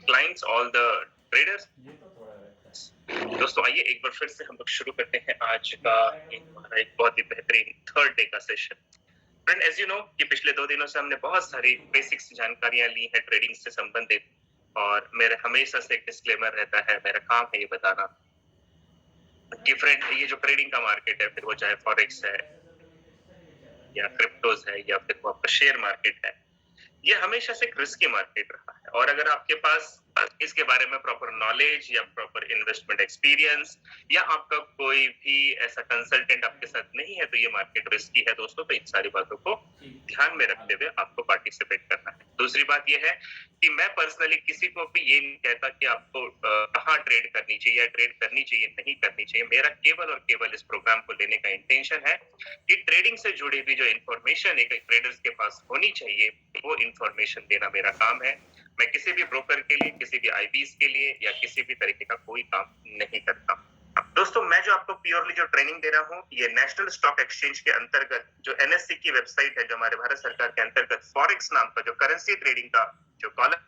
clients, all the traders. दोस्तों आइए एक बार फिर से हम लोग शुरू करते हैं आज का हमारा एक बहुत ही बेहतरीन थर्ड डे का session. Friend, as you know कि पिछले 2 दिनों से हमने बहुत सारी बेसिक्स जानकारियां ली हैं ट्रेडिंग से संबंधित, और मेरे हमेशा से एक डिस्क्लेमर रहता है, मेरा काम है ये बताना कि फ्रेंड ये जो ट्रेडिंग का मार्केट है, फिर वो चाहे फॉरेक्स है या क्रिप्टोज है या फिर वो आपका शेयर मार्केट है, ये हमेशा से एक रिस्की मार्केट रहा है। और अगर आपके पास इसके बारे में प्रॉपर नॉलेज या प्रॉपर इन्वेस्टमेंट एक्सपीरियंस या आपका कोई भी ऐसा कंसल्टेंट आपके साथ नहीं है, तो ये मार्केट रिस्की है दोस्तों। तो इन सारी बातों को ध्यान में रखते हुए आपको पार्टिसिपेट करना है। दूसरी बात ये है कि मैं पर्सनली किसी को भी ये नहीं कहता कि आपको कहाँ ट्रेड करनी चाहिए या ट्रेड करनी चाहिए नहीं करनी चाहिए। मेरा केवल और केवल इस प्रोग्राम को लेने का इंटेंशन है कि ट्रेडिंग से जुड़ी हुई जो इन्फॉर्मेशन एक ट्रेडर्स के पास होनी चाहिए, वो इन्फॉर्मेशन देना मेरा काम है। मैं किसी भी ब्रोकर के लिए, किसी भी आईबीएस के लिए या किसी भी तरीके का कोई काम नहीं करता। दोस्तों, मैं जो आपको प्योरली जो ट्रेनिंग दे रहा हूँ, ये नेशनल स्टॉक एक्सचेंज के अंतर्गत जो एनएससी की वेबसाइट है, जो हमारे भारत सरकार के अंतर्गत फॉरेक्स नाम का जो करेंसी ट्रेडिंग का जो column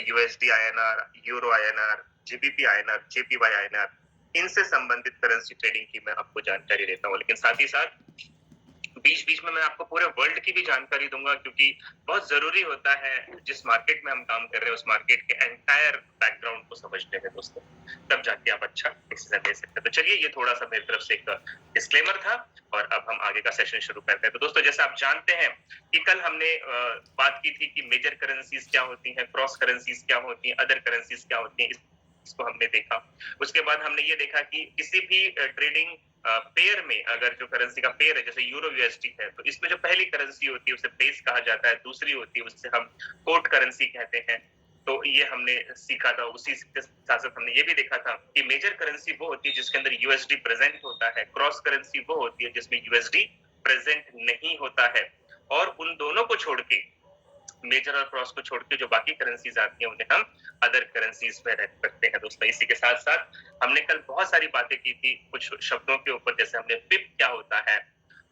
USD INR, euro INR, GBP INR, JPY INR, इनसे संबंधित करेंसी ट्रेडिंग की मैं आपको जानकारी देता हूँ। लेकिन साथ ही साथ बीच बीच में मैं आपको पूरे वर्ल्ड की भी जानकारी दूंगा, क्योंकि बहुत जरूरी होता है जिस मार्केट में हम काम कर रहे हैं उस मार्केट के एंटायर बैकग्राउंड को समझने में दोस्तों, तब जाके आप अच्छा डिसीजन ले सकते हैं। तो चलिए, ये थोड़ा सा मेरी तरफ से एक डिस्क्लेमर था और अब हम आगे का सेशन शुरू करते हैं। तो दोस्तों, जैसे आप जानते हैं कि कल हमने बात की थी कि मेजर करेंसीज क्या होती हैं, क्रॉस करेंसीज क्या होती हैं, अदर करेंसीज क्या होती हैं, इसको हमने देखा। उसके बाद हमने ये देखा कि किसी भी ट्रेडिंग पेयर में अगर जो करेंसी का पेयर है, जैसे यूरो यूएसडी है, तो इसमें जो पहली करेंसी होती है उसे बेस कहा जाता है, दूसरी होती है उससे हम कोट करेंसी कहते हैं। तो ये हमने सीखा था। उसी के साथ साथ हमने ये भी देखा था कि मेजर करेंसी वो होती है जिसके अंदर यूएसडी प्रेजेंट होता है, क्रॉस करेंसी वो होती है जिसमें यूएसडी प्रेजेंट नहीं होता है। और उन दोनों को छोड़ के, मेजर और क्रॉस को छोड़ के जो बाकी करेंसीज आती हैं उन्हें हम अदर करेंसीज में रखते हैं दोस्तों। इसी के साथ साथ हमने कल बहुत सारी बातें की थी कुछ शब्दों के ऊपर, जैसे हमने पिप क्या होता है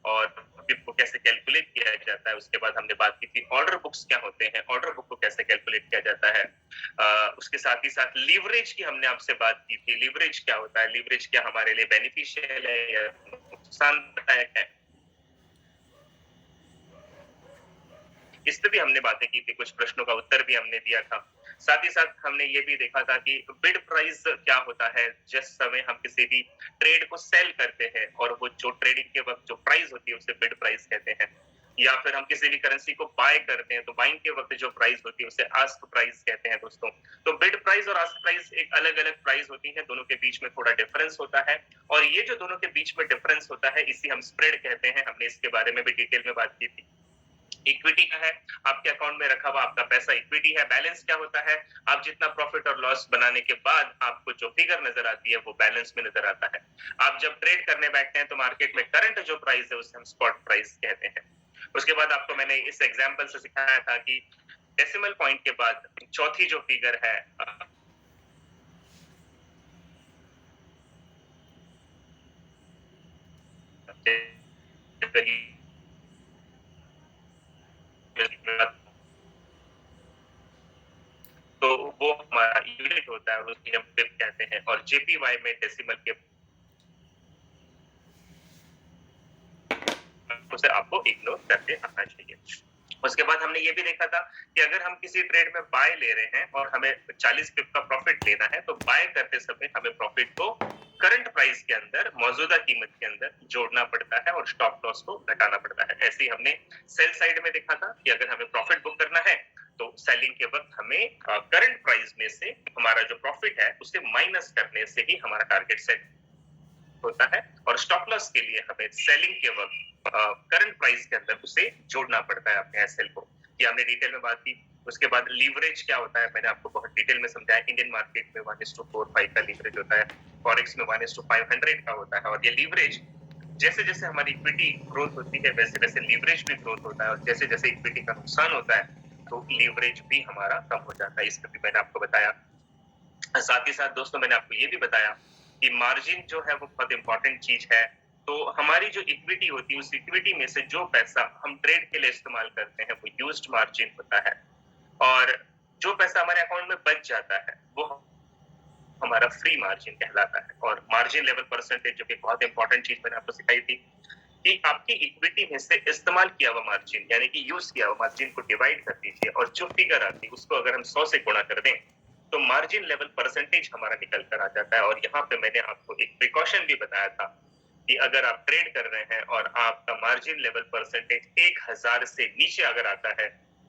और पिप को कैसे कैलकुलेट किया जाता है। उसके बाद हमने बात की थी ऑर्डर बुक्स क्या होते हैं, ऑर्डर बुक को कैसे कैलकुलेट किया जाता है। उसके साथ ही साथ लीवरेज की हमने आपसे बात की थी। लीवरेज क्या होता है, लीवरेज क्या हमारे लिए बेनिफिशियल है या नुकसानदायक है, इस पे भी हमने बातें की थी। कुछ प्रश्नों का उत्तर भी हमने दिया था। साथ ही साथ हमने ये भी देखा था कि बिड प्राइस क्या होता है, जिस समय हम किसी भी ट्रेड को सेल करते हैं और वो जो ट्रेडिंग के वक्त जो प्राइस होती है उसे बिड प्राइस कहते हैं। या फिर हम किसी भी करेंसी को बाय करते हैं तो बाइंग के वक्त जो प्राइस होती है उसे आस्क प्राइस कहते हैं दोस्तों। तो बिड प्राइस और आस्क प्राइस एक अलग अलग प्राइस होती है, दोनों के बीच में थोड़ा डिफरेंस होता है। और ये जो दोनों के बीच में डिफरेंस होता है, इसी हम स्प्रेड कहते हैं। हमने इसके बारे में भी डिटेल में बात की थी। इक्विटी का है, आपके अकाउंट में रखा हुआ आपका पैसा इक्विटी है। बैलेंस क्या होता है, आप जितना प्रॉफिट और लॉस बनाने के बाद आपको जो फिगर नजर आती है वो बैलेंस में नजर आता है। आप जब ट्रेड करने बैठते हैं तो मार्केट में करंट जो प्राइस है उसे हम स्पॉट प्राइस कहते हैं। उसके बाद आपको मैंने इस एग्जांपल से सिखाया था कि डेसिमल पॉइंट के बाद चौथी जो फिगर है तो वो हमारा यूनिट होता है और उसकी हम पिप कहते हैं। और जेपीवाई में डेसिमल के उसे आपको इग्नोर करके आना चाहिए। उसके बाद हमने ये भी देखा था कि अगर हम किसी ट्रेड में बाय ले रहे हैं और हमें 40 पिप का प्रॉफिट लेना है, तो बाय करते समय हमें प्रॉफिट को करंट प्राइस के अंदर, मौजूदा कीमत के अंदर जोड़ना पड़ता है और स्टॉप लॉस को घटाना पड़ता है। ऐसे ही हमने सेल साइड में देखा था कि अगर हमें प्रॉफिट बुक करना है तो सेलिंग के वक्त हमें करंट प्राइस में से हमारा जो प्रॉफिट है उसे माइनस करने से ही हमारा टारगेट सेट होता है। और स्टॉप लॉस के लिए हमें सेलिंग के वक्त करंट प्राइस के अंदर उसे जोड़ना पड़ता है अपने एसएल को। ये हमने डिटेल में बात की। उसके बाद लीवरेज क्या होता है, मैंने आपको बहुत डिटेल में समझाया। इंडियन मार्केट में 1:45 का लीवरेज होता है, फॉरेक्स में 1:500 का होता है। और ये लीवरेज जैसे जैसे हमारी इक्विटी ग्रोथ होती है वैसे वैसे लीवरेज भी ग्रोथ होता है, और जैसे जैसे इक्विटी का नुकसान होता है तो लीवरेज भी हमारा कम हो जाता है। इसमें भी मैंने आपको बताया। साथ ही साथ दोस्तों मैंने आपको ये भी बताया कि मार्जिन जो है वो बहुत इंपॉर्टेंट चीज है। तो हमारी जो इक्विटी होती है उस इक्विटी में से जो पैसा हम ट्रेड के लिए इस्तेमाल करते हैं वो यूज्ड मार्जिन होता है। और जो पैसा हमारे अकाउंट में बच जाता है वो हमारा फ्री मार्जिन कहलाता है। और मार्जिन लेवल परसेंटेज, जो कि बहुत इंपॉर्टेंट चीज मैंने आपको सिखाई थी, कि आपकी इक्विटी में से इस्तेमाल किया हुआ मार्जिन यानी कि यूज किया हुआ मार्जिन को डिवाइड कर दीजिए और जो फिगर आती है उसको अगर हम 100 से गुणा कर दें तो मार्जिन लेवल परसेंटेज हमारा निकल कर आ जाता है। और यहाँ पे मैंने आपको एक प्रिकॉशन भी बताया था कि अगर आप ट्रेड कर रहे हैं और आपका मार्जिन लेवल परसेंटेज 1000 से नीचे अगर आता है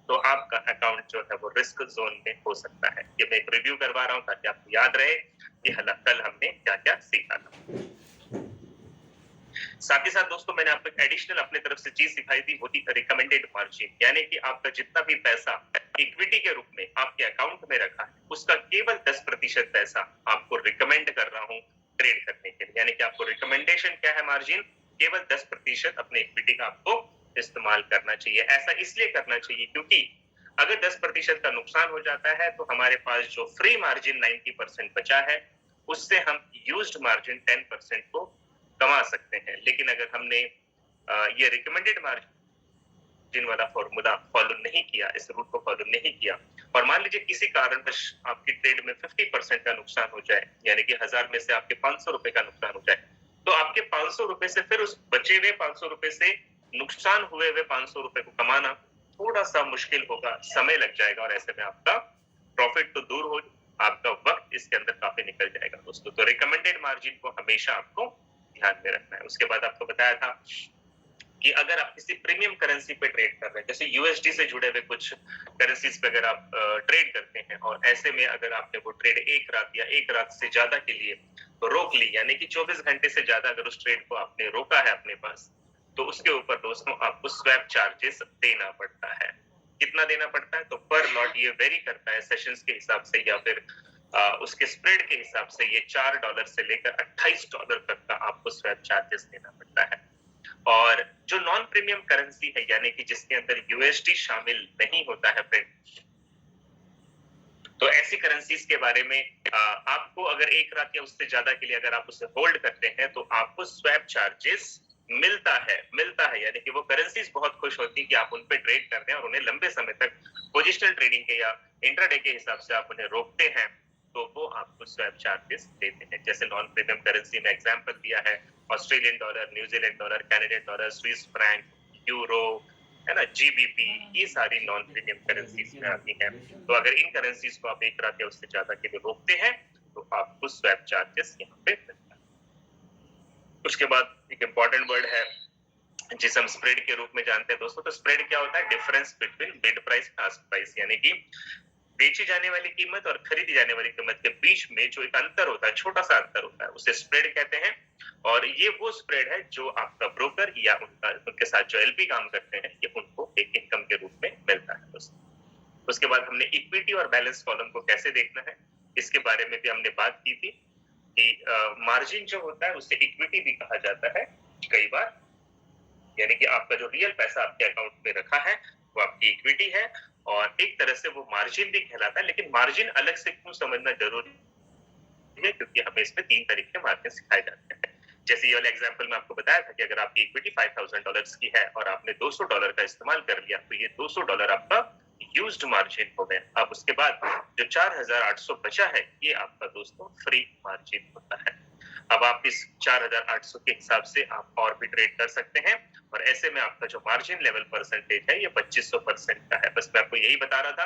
तो आपका अकाउंट जो है वो रिस्क जोन में हो सकता है। ये मैं एक रिव्यू करवा रहा हूँ ताकि आपको याद रहे कि कल हमने क्या क्या सीखा था। साथ ही साथ दोस्तों मैंने आपको एडिशनल अपने तरफ से चीज सिखाई थी, वो थी रिकमेंडेड मार्जिन, यानी कि आपका जितना भी पैसा इक्विटी के रूप में आपके अकाउंट में रखा है उसका केवल 10% पैसा आपको रिकमेंड कर रहा हूं ट्रेड करने के लिए। यानी कि आपको रिकमेंडेशन क्या है, मार्जिन केवल 10% अपने इक्विटी का आपको इस्तेमाल करना चाहिए। ऐसा इसलिए करना चाहिए क्योंकि अगर 10% का नुकसान हो जाता है तो हमारे पास जो फ्री मार्जिन 90% बचा है उससे हम यूज्ड मार्जिन 10% को कमा सकते हैं। लेकिन अगर हमने ये रिकमेंडेड मार्जिन वाला फॉर्मूला फॉलो नहीं किया, इस रूट को फॉलो नहीं किया और मान लीजिए किसी कारणवश आपकी ट्रेड में 50% का नुकसान हो जाए, यानी कि 1000 में से आपके 500 रुपए का नुकसान हो जाए, तो आपके 500 रुपए से फिर उस बचे हुए 500 रुपए से नुकसान हुए हुए 500 रुपए को कमाना थोड़ा सा मुश्किल होगा, समय लग जाएगा और ऐसे में आपका प्रॉफिट तो दूर हो, आपका वक्त इसके अंदर काफी निकल जाएगा दोस्तों। तो रिकमेंडेड मार्जिन को हमेशा आपको ध्यान में रखना है। उसके बाद आपको बताया था कि अगर आप किसी प्रीमियम करेंसी पे ट्रेड कर रहे हैं, जैसे यूएसडी से जुड़े हुए कुछ करेंसीज पे अगर आप ट्रेड करते हैं और ऐसे में अगर आपने वो ट्रेड एक रात या एक रात से ज्यादा के लिए रोक ली, यानी कि 24 घंटे से ज्यादा अगर उस ट्रेड को आपने रोका है अपने पास, तो उसके ऊपर दोस्तों आपको स्वैप चार्जेस देना पड़ता है। कितना देना पड़ता है? तो पर लॉट ये वेरी करता है सेशंस के हिसाब से या फिर उसके स्प्रेड के हिसाब से। ये $4 से लेकर $28 तक का आपको स्वैप चार्जेस देना पड़ता है। और जो नॉन प्रीमियम करेंसी है, यानी कि जिसके अंदर यूएसडी शामिल नहीं होता है फ्रेंड, तो ऐसी करेंसीज के बारे में आपको अगर एक रात या उससे ज्यादा के लिए अगर आप उसे होल्ड करते हैं तो आपको स्वैप चार्जेस मिलता है। यानी कि वो करेंसीज बहुत खुश होती है कि आप उन पे ट्रेड कर रहे हैं और उन्हें लंबे समय तक पोजिशनल ट्रेडिंग के या इंट्राडे के हिसाब से आप उन्हें रोकते हैं तो वो आपको स्वैप चार्जेस देते हैं। जैसे नॉन प्रीमियम करेंसी में एग्जांपल दिया है Australian dollar, New Zealand dollar, Canadian dollar, Swiss franc, euro, है ना, जीबीपी, ये सारी नॉन प्रीमियम करेंसीज में आती हैं। तो अगर इन करेंसीज को आप एक रात या उससे ज्यादा के लिए रोकते हैं तो आपको स्वैप चार्जेस यहाँ पे मिलता है। उसके बाद एक इंपॉर्टेंट वर्ड है जिसे हम स्प्रेड के रूप में जानते हैं दोस्तों। तो स्प्रेड क्या होता है? Difference between bid price and ask price, यानी कि बेची जाने वाली कीमत और खरीदी जाने वाली कीमत के बीच में जो एक अंतर होता है, छोटा सा अंतर होता है, उसे स्प्रेड कहते हैं। और ये वो स्प्रेड है जो आपका ब्रोकर या उनके साथ जो एलपी काम करते हैं ये उनको एक इनकम के रूप में मिलता है दोस्तों। उसके बाद हमने इक्विटी और बैलेंस कॉलम को कैसे देखना है इसके बारे में भी हमने बात की थी कि मार्जिन जो होता है उसे इक्विटी भी कहा जाता है कई बार, यानी कि आपका जो रियल पैसा आपके अकाउंट में रखा है वो आपकी इक्विटी है और एक तरह से वो मार्जिन भी कहलाता है। लेकिन मार्जिन अलग से क्यों समझना जरूरी है? क्योंकि हमें इसमें 3 तरीके के मार्जिन सिखाए जाते हैं। जैसे ये वाला एग्जांपल में आपको बताया था कि अगर आपकी इक्विटी $5000 की है और आपने $200 का इस्तेमाल कर लिया तो ये $200 आपका यूज्ड मार्जिन हो गया। अब उसके बाद जो 4800 बचा है ये आपका दोस्तों फ्री मार्जिन होता है। अब आप इस 4800 के हिसाब से आप और भी ट्रेड कर सकते हैं और ऐसे में आपका जो मार्जिन लेवल परसेंटेज है ये 2500% का है। बस मैं आपको यही बता रहा था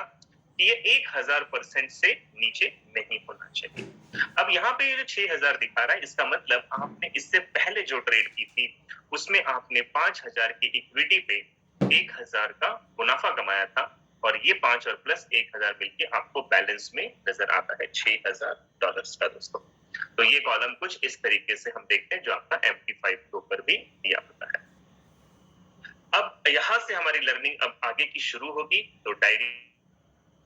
कि ये 1000% से नीचे नहीं होना चाहिए। अब यहाँ पे ये जो 6000 दिखा रहा है इसका मतलब आपने इससे पहले जो ट्रेड की थी उसमें आपने 5000 की इक्विटी पे 1000 का मुनाफा कमाया था और ये 5 और प्लस 1000 मिलके आपको बैलेंस में नजर आता है $6000 का दोस्तों। तो ये कॉलम कुछ इस तरीके से हम देखते हैं जो आपका MT5 के ऊपर भी दिया होता है। अब यहाँ से हमारी लर्निंग अब आगे की शुरू होगी, तो डायरी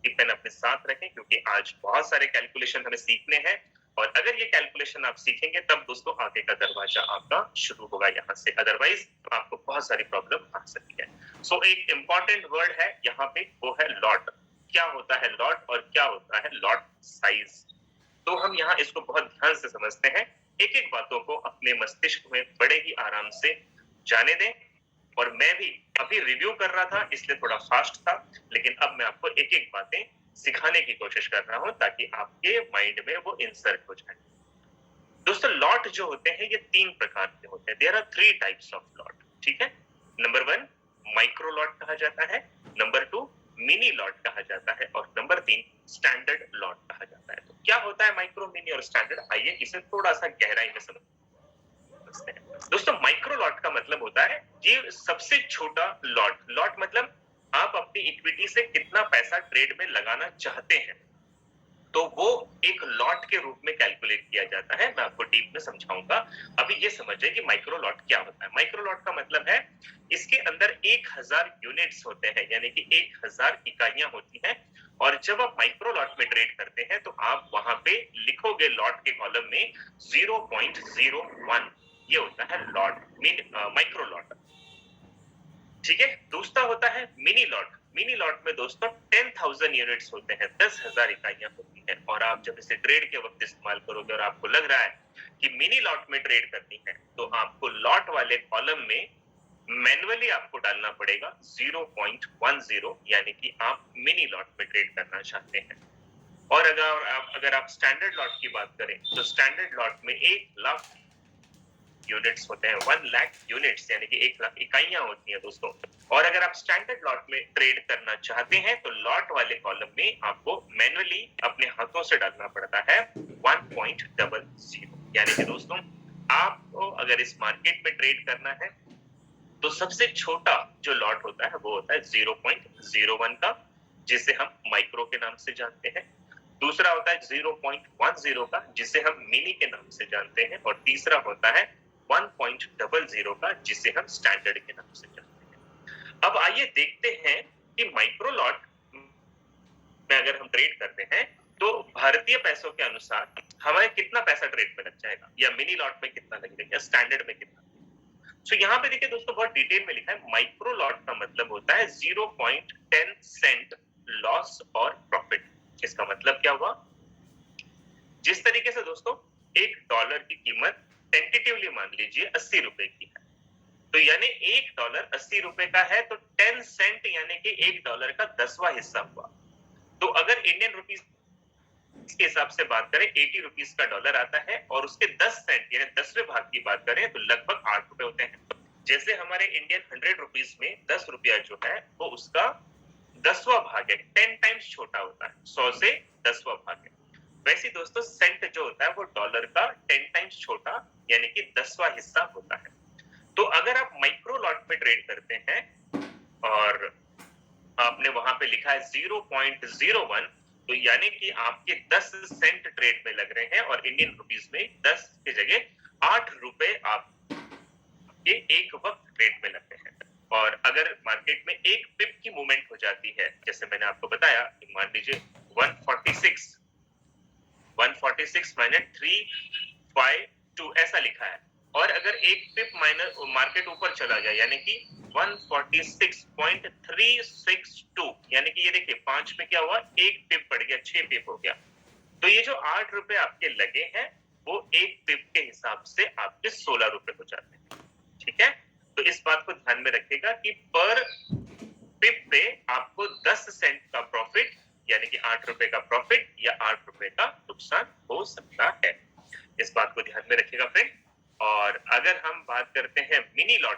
पेन अपने साथ रखें क्योंकि आज बहुत सारे कैलकुलेशन हमें सीखने हैं और अगर ये कैलकुलेशन आप सीखेंगे तब दोस्तों आगे का दरवाजा आपका शुरू होगा यहाँ से, अदरवाइज आपको बहुत सारी प्रॉब्लम आ सकती है। सो एक इंपॉर्टेंट वर्ड है यहाँ पे, वो है लॉट। क्या होता है लॉट और क्या होता है लॉट साइज? तो हम यहाँ इसको बहुत ध्यान से समझते हैं, एक एक बातों को अपने मस्तिष्क में बड़े ही आराम से जाने दें। और मैं भी अभी रिव्यू कर रहा था इसलिए थोड़ा फास्ट था, लेकिन अब मैं आपको एक एक बातें सिखाने की कोशिश कर रहा हूं ताकि आपके माइंड में वो इंसर्ट हो जाए। दोस्तों लॉट जो होते हैं ये 3 प्रकार के होते हैं। There are 3 types of lot, ठीक है। नंबर 1 माइक्रो लॉट कहा जाता है, नंबर 2 मिनी लॉट कहा जाता है और नंबर 3 स्टैंडर्ड लॉट कहा जाता है। तो क्या होता है माइक्रो, मिनी और स्टैंडर्ड, आइए इसे थोड़ा सा गहराई में समझते हैं। दोस्तों माइक्रो लॉट का मतलब होता है ये सबसे छोटा लॉट। लॉट मतलब आप अपनी इक्विटी से कितना पैसा ट्रेड में लगाना चाहते हैं, तो वो एक लॉट के रूप में कैलकुलेट किया जाता है। मैं आपको डीप में समझाऊंगा। अभी ये समझिए कि माइक्रो लॉट क्या होता है। माइक्रो लॉट का मतलब है इसके अंदर 1000 यूनिट्स होते हैं, यानी कि 1000 इकाइयां होती हैं। और जब आप माइक्रो लॉट में ट्रेड करते हैं तो आप वहां पे लिखोगे लॉट के कॉलम में 0.01, ये होता है लॉट, माइक्रो लॉट, ठीक है। दूसरा होता है मिनी लॉट। मिनी लॉट में दोस्तों 10,000 यूनिट्स होते हैं, 10,000 इकाइयां होती हैं। और आप जब इसे ट्रेड के वक्त इस्तेमाल करोगे और आपको लग रहा है कि मिनी लॉट में ट्रेड करनी है, तो आपको लॉट वाले कॉलम में मैन्युअली आपको डालना पड़ेगा 0.10, यानी कि आप मिनी लॉट में ट्रेड करना चाहते हैं। और अगर आप स्टैंडर्ड लॉट की बात करें तो स्टैंडर्ड लॉट में 1,00,000 यूनिट्स होते हैं, 1,00,000 यूनिट्स, यानी कि 1,00,000 इकाइयां होती हैं दोस्तों। और अगर आप स्टैंडर्ड लॉट में ट्रेड करना चाहते हैं तो लॉट वाले कॉलम में आपको मैन्युअली अपने हाथों से डालना पड़ता है 1.00, यानी कि दोस्तों आपको अगर इस मार्केट में ट्रेड करना है तो सबसे छोटा जो लॉट होता है वो होता है 0.01 का, जिसे हम माइक्रो के नाम से जानते हैं। दूसरा होता है 0.10 का, जिसे हम मिनी के नाम से जानते हैं। और तीसरा होता है 1.00 का, जिसे हम स्टैंडर्ड के नाम से जानते हैं। अब आइए देखते हैं कि माइक्रो लॉट में अगर हम ट्रेड करते हैं तो भारतीय पैसों के अनुसार हमारे कितना पैसा ट्रेड में लग जाएगा, या मिनी लॉट में कितना लगेगा, या स्टैंडर्ड में कितना। तो यहाँ पे देखिए दोस्तों बहुत डिटेल में लिखा है, माइक्रो लॉट का मतलब होता है 0.10 सेंट लॉस और प्रॉफिट। इसका मतलब क्या हुआ, जिस तरीके से दोस्तों $1 की कीमत टेंटेटिवली मान लीजिए 80 रुपए की है, तो यानी $1 80 रुपए का है, तो 10 सेंट यानी कि $1 का 10वां हिस्सा हुआ। तो अगर इंडियन रुपीस के हिसाब से बात करें 80 रुपीस का डॉलर आता है, और उसके 10 सेंट यानी 10वें भाग की बात करें तो लगभग 8 रुपए होते हैं। जैसे हमारे इंडियन 100 रुपीस में 10 रुपया जो है वो उसका 10वां भाग है, 10 टाइम्स छोटा होता है, 100 से 10वां भाग है। वैसे दोस्तों सेंट जो होता है वो डॉलर का 10 टाइम्स छोटा यानी कि 10वां हिस्सा होता है। तो अगर आप माइक्रो लॉट में ट्रेड करते हैं और आपने वहां पे लिखा है 0.01, तो यानी कि आपके 10 सेंट ट्रेड में लग रहे हैं, और इंडियन रुपीस में 10 की जगह 8 रुपए आपके एक वक्त ट्रेड में लगते हैं। और अगर मार्केट में एक पिप की मूवमेंट हो जाती है, जैसे मैंने आपको बताया, मान लीजिए 146 माइनस 352 ऐसा लिखा है, और अगर एक पिप माइनस मार्केट ऊपर चला जाए यानी कि 146.362, यानी कि ये देखिए 5 में क्या हुआ, एक पिप बढ़ गया, 6 पिप हो गया। तो ये जो 8 रुपए आपके लगे हैं वो एक पिप के हिसाब से आपके 16 रुपए हो जाते हैं, ठीक है। तो इस बात को ध्यान में रखिएगा कि पर पिप पे आपको 10 सेंट का प्रॉफिट यानी कि 8 रुपए का प्रॉफिट या 8 रुपए का नुकसान हो सकता है। इस बात को ध्यान में रखिएगा फ्रेंड। और अगर हम बात करते हैं मिनी लॉट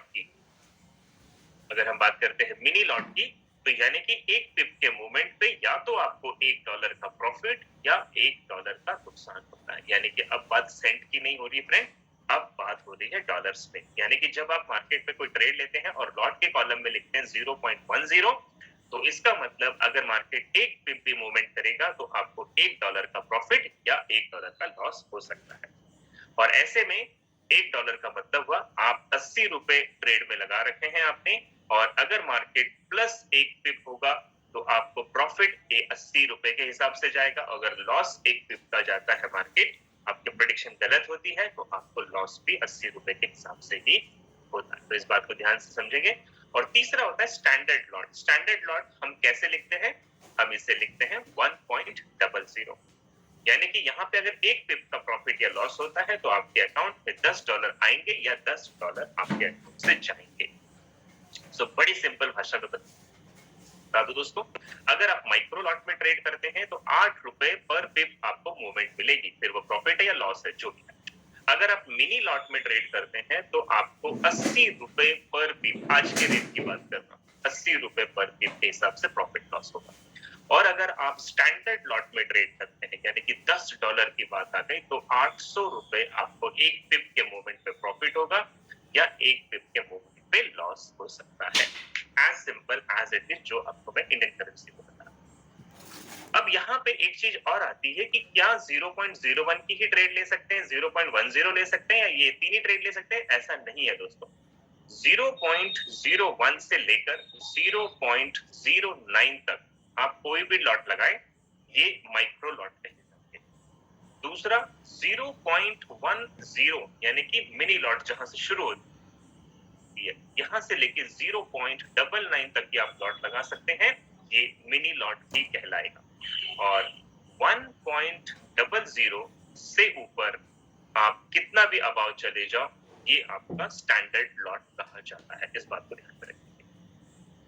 की, तो यानी कि एक पिप के मूवमेंट पे या तो आपको $1 का प्रॉफिट या $1 का नुकसान होता है। यानी कि अब बात सेंट की नहीं हो रही फ्रेंड, अब बात हो रही है डॉलर्स में। यानी कि जब आप मार्केट में कोई ट्रेड लेते हैं और लॉट के कॉलम में लिखते हैं 0.10, तो इसका मतलब अगर मार्केट एक पिप भी मूवमेंट करेगा तो आपको $1 का प्रॉफिट या $1 का लॉस हो सकता है। और ऐसे में $1 का मतलब हुआ आप 80 रुपए ट्रेड में लगा रखे हैं आपने, और अगर मार्केट प्लस एक पिप होगा तो आपको प्रॉफिट 80 रुपए के हिसाब से जाएगा। अगर लॉस एक पिप का जाता है मार्केट, आपकी प्रेडिक्शन गलत होती है, तो आपको लॉस भी 80 रुपए के हिसाब से ही होता है। तो इस बात को ध्यान से समझेंगे। और तीसरा होता है स्टैंडर्ड लॉट। स्टैंडर्ड लॉट हम कैसे लिखते हैं, हम इसे लिखते हैं 1.00, यानी कि यहाँ पे अगर एक पिप का प्रॉफिट या लॉस होता है तो आपके अकाउंट में $10 आएंगे या $10 आपके अकाउंट से जाएंगे। सो बड़ी सिंपल भाषा में बता दो दोस्तों, अगर आप माइक्रो लॉट में ट्रेड करते हैं तो 8 रुपए पर पिप आपको मूवमेंट मिलेगी, फिर वो प्रॉफिट है या लॉस है जो भी है। अगर आप मिनी लॉट में ट्रेड करते हैं तो आपको 80 रुपए पर पिप, आज के रेट की बात कर रहा हूँ, 80 रुपए पर पिप के हिसाब से प्रॉफिट लॉस होगा। और अगर आप स्टैंडर्ड लॉट में ट्रेड करते हैं यानी कि $10 की बात आ गई तो 800 रुपए आपको एक पिप के मूवमेंट पे प्रॉफिट होगा या एक पिप के मूवमेंट पे लॉस हो सकता है। As simple as it is, जो आपको मैं इंडियन करेंसी में बता रहा हूं। अब यहाँ पे एक चीज और आती है कि क्या 0.01 की ही ट्रेड ले सकते हैं, 0.10 ले सकते हैं, या ये तीन ही ट्रेड ले सकते हैं? ऐसा नहीं है दोस्तों। 0.01 से लेकर 0.09 तक आप कोई भी लॉट लगाए, ये माइक्रो लॉट कहे जाते हैं। दूसरा 0.10 यानी कि मिनी लॉट जहां से शुरू होती है, यहां से लेके 0.99 तक की आप लॉट लगा सकते हैं, ये मिनी लॉट ही कहलाएगा। और 1.00 से ऊपर आप कितना भी अबाव चले जाओ, ये आपका स्टैंडर्ड लॉट कहा जाता है। इस बात को ध्यान में रखिए।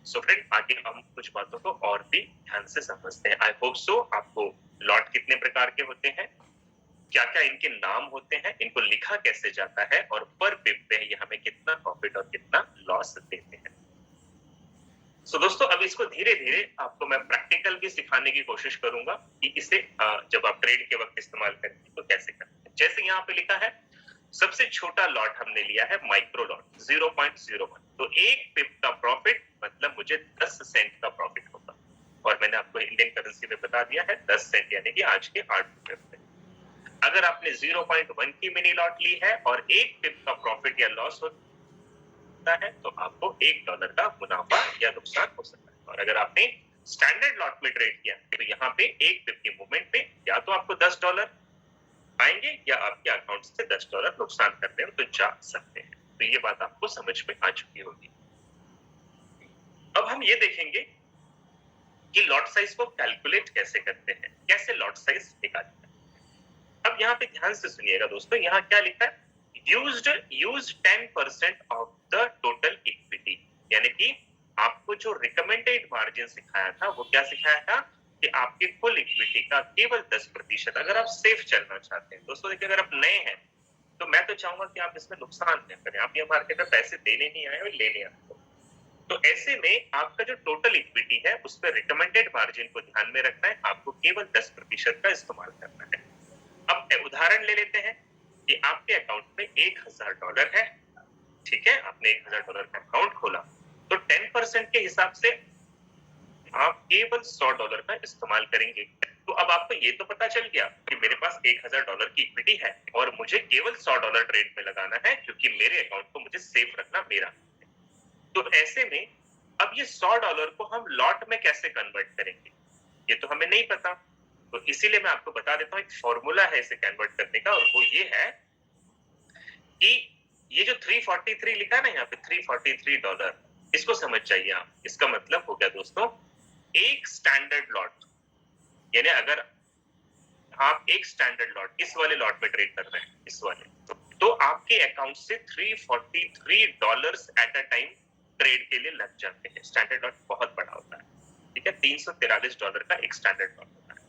सो फ्रेंड, आगे हम कुछ बातों को और भी ध्यान से समझते हैं। आई होप सो आपको लॉट कितने प्रकार के होते हैं, क्या क्या इनके नाम होते हैं, इनको लिखा कैसे जाता है, और पर पिप पे ये हमें कितना प्रॉफिट और कितना लॉस देते हैं। सो दोस्तों, अब इसको धीरे धीरे आपको मैं प्रैक्टिकल भी सिखाने की कोशिश करूंगा कि इसे जब आप ट्रेड के वक्त इस्तेमाल करेंगे तो कैसे करते हैं। जैसे यहाँ पे लिखा है, सबसे छोटा लॉट हमने लिया है माइक्रो लॉट 0.01, तो एक पिप का प्रॉफिट मतलब मुझे 10 सेंट का प्रॉफिट होगा। और मैंने आपको इंडियन करेंसी में बता दिया है 10 सेंट यानी कि आज के 8 रुपए। अगर आपने 0.1 की मिनी लॉट ली है और एक पिप का प्रॉफिट या लॉस होता है तो आपको $1 का मुनाफा या नुकसान हो सकता है। और अगर आपने स्टैंडर्ड लॉट में ट्रेड किया तो यहाँ पे एक पिप के मूवमेंट पे या तो आपको $10 आएंगे या आपके अकाउंट से $10 नुकसान करते हो तो जा सकते हैं। तो ये बात आपको समझ में आ चुकी होगी। अब हम ये देखेंगे कि लॉट साइज को कैलकुलेट कैसे करते हैं, कैसे लॉट साइज निकालते हैं। अब यहाँ पे ध्यान से सुनिएगा दोस्तों, यहाँ क्या लिखा है, use 10% of the total equity, यानी कि आपको जो रिकमेंडेड मार्जिन सिखाया था वो क्या सिखाया था कि आपके कुल इक्विटी का केवल 10%, अगर आप सेफ चलना चाहते हैं। दोस्तों देखिए, अगर आप नए हैं तो मैं तो चाहूंगा कि आप इसमें नुकसान न करें, आप ये मार्केट में पैसे देने नहीं आए और लेने आए हो। तो ऐसे में आपका जो टोटल इक्विटी है उस पर रिकमेंडेड मार्जिन को ध्यान में रखना है, आपको केवल 10% का इस्तेमाल करना है। अब उदाहरण ले लेते हैं कि आपके अकाउंट में $1000 है, ठीक है, आपने $1000 का अकाउंट खोला, तो 10% के हिसाब से आप केवल $100 का इस्तेमाल करेंगे। तो अब आपको ये तो पता चल गया कि मेरे पास $1000 की इक्विटी है और मुझे केवल $100 ट्रेड में लगाना है, क्योंकि मेरे अकाउंट को मुझे सेफ रखना मेरा। तो ऐसे में अब ये $100 को हम लॉट में कैसे कन्वर्ट करेंगे, ये तो हमें नहीं पता। तो इसीलिए मैं आपको बता देता हूँ, एक फॉर्मूला है इसे कन्वर्ट करने का, और वो ये है कि ये जो 343 लिखा है ना यहाँ पे, $343, इसको समझ जाइए आप। इसका मतलब हो गया दोस्तों, एक स्टैंडर्ड लॉट, यानी अगर आप एक स्टैंडर्ड लॉट इस वाले लॉट में ट्रेड कर रहे हैं, इस वाले, तो आपके अकाउंट से $343 एट अ टाइम ट्रेड के लिए लग जाते हैं। स्टैंडर्ड लॉट बहुत बड़ा होता है, ठीक है, $343 का एक स्टैंडर्ड लॉट होता है।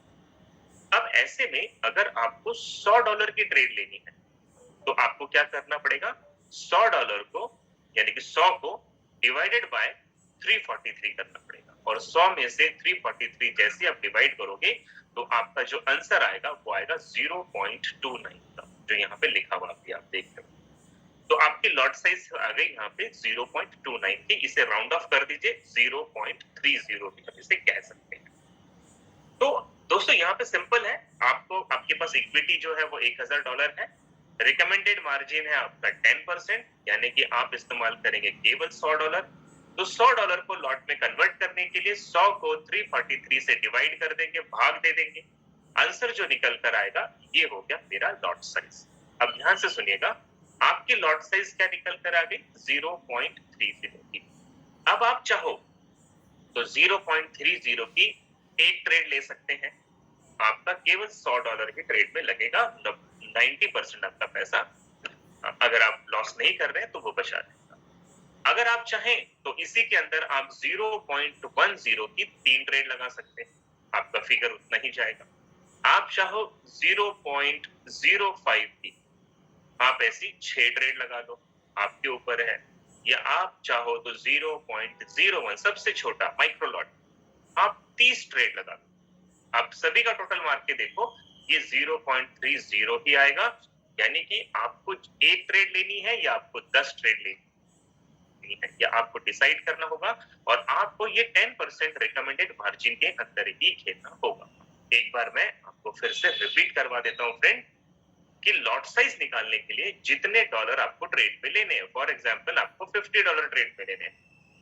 अब ऐसे में अगर आपको $100 की ट्रेड लेनी है तो आपको क्या करना पड़ेगा, $100 को यानी कि 100 को डिवाइडेड बाय 343 करना पड़ेगा, और 100 में से 343 जैसे आप डिवाइड करोगे तो आपका जो आंसर आएगा वो आएगा 0.29 का, जो यहाँ पे लिखा हुआ आप देख रहे हो। तो आपकी लॉट साइज आ गई यहाँ पे 0.29 की, इसे राउंड ऑफ कर दीजिए 0.30 भी हम इसे कह सकते हैं। तो दोस्तों यहाँ पे सिंपल है, आपको आपके पास इक्विटी जो है वो $1000 है, रिकमेंडेड मार्जिन है आपका 10%, यानी कि आप इस्तेमाल करेंगे केवल $100। तो $100 को लॉट में कन्वर्ट करने के लिए 100 को 343 से डिवाइड कर देंगे, भाग दे देंगे, आंसर जो निकल कर आएगा ये हो गया मेरा लॉट साइज। अब ध्यान से सुनिएगा, आपकी लॉट साइज क्या निकल कर आ गई, 0.30 की। अब आप चाहो तो 0.30 की एक ट्रेड ले सकते हैं, आपका केवल $100 की ट्रेड में लगेगा, 90% आपका पैसा, अगर आप लॉस नहीं कर रहे हैं तो वो बचा देगा। अगर आप चाहें तो इसी के अंदर आप 0.10 की 3 ट्रेड लगा सकते हैं, आपका फिगर उतना ही जाएगा। आप चाहो 0.05 की आप ऐसी 6 ट्रेड लगा दो, आपके ऊपर है। या आप चाहो तो 0.01 सबसे छोटा माइक्रो लॉट आप 30 ट्रेड लगा दो। आप सभी का टोटल मार के देखो, ये 0.30 ही आएगा। यानी कि आपको एक ट्रेड लेनी है या आपको 10 ट्रेड लेनी है, या आपको डिसाइड करना होगा। और आपको ये 10% रिकमेंडेड मार्जिन के अंदर ही खेलना होगा। एक बार मैं आपको फिर से रिपीट करवा देता हूं फ्रेंड, कि लॉट साइज निकालने के लिए जितने डॉलर आपको ट्रेड पे लेने हैं, फॉर एग्जांपल आपको $50 ट्रेड पे लेने हैं,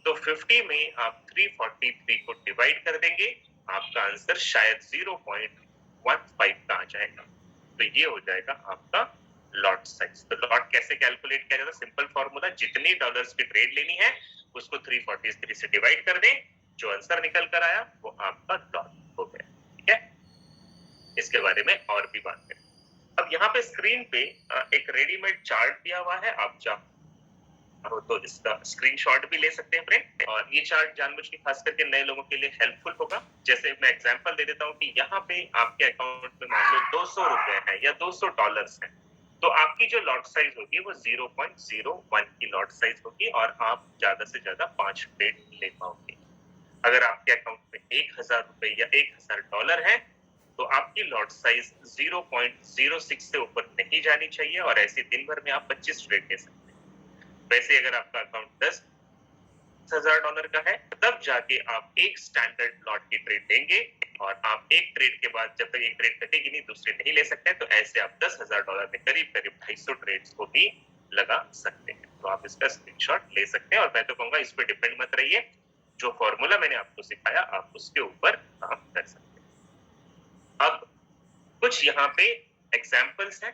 तो 50 में आप 343 को डिवाइड कर देंगे, आपका आंसर शायद 0.15 का आ जाएगा। तो ये हो जाएगा आपका लॉट साइज। तो लॉट कैसे कैलकुलेट किया जाता है? सिंपल फॉर्मूला, जितनी डॉलर्स की ट्रेड लेनी है उसको 343 से डिवाइड कर दें, जो आंसर निकल कर आया वो आपका लॉट हो गया। ठीक है, इसके बारे में और भी बात करें। अब यहाँ पे स्क्रीन पे एक रेडीमेड चार्ट दिया हुआ है, आप चाहो तो इसका स्क्रीनशॉट भी ले सकते हैं फ्रेंड। और ये चार्ट जानबूझ के खास करके नए लोगों के लिए हेल्पफुल होगा। जैसे मैं एग्जांपल दे देता हूँ कि यहाँ पे आपके अकाउंट में मान लो $200 है या $200 है, तो आपकी जो लॉट साइज होगी वो 0.01 की लॉट साइज होगी और आप ज्यादा से ज्यादा 5 ट्रेड ले पाओगे। अगर आपके अकाउंट में $1000 या $1000 है तो आपकी लॉट साइज 0.06 से ऊपर नहीं जानी चाहिए और ऐसे दिन भर में आप 25 ट्रेड ले सकते हैं। वैसे अगर आपका अकाउंट $10,000 का है तब जाके आप एक स्टैंडर्ड लॉट की ट्रेड लेंगे और आप एक ट्रेड के बाद जब तक एक ट्रेड कटेगी नहीं दूसरी नहीं ले सकते। तो ऐसे आप $10,000 में करीब करीब 250 ट्रेड्स को भी लगा सकते हैं। तो आप इसका स्क्रीनशॉट ले सकते हैं और मैं तो कहूंगा इस पर डिपेंड मत रहिए, जो फॉर्मूला मैंने आपको सिखाया आप उसके ऊपर काम कर सकते हैं। अब कुछ यहाँ पे एग्जाम्पल्स हैं,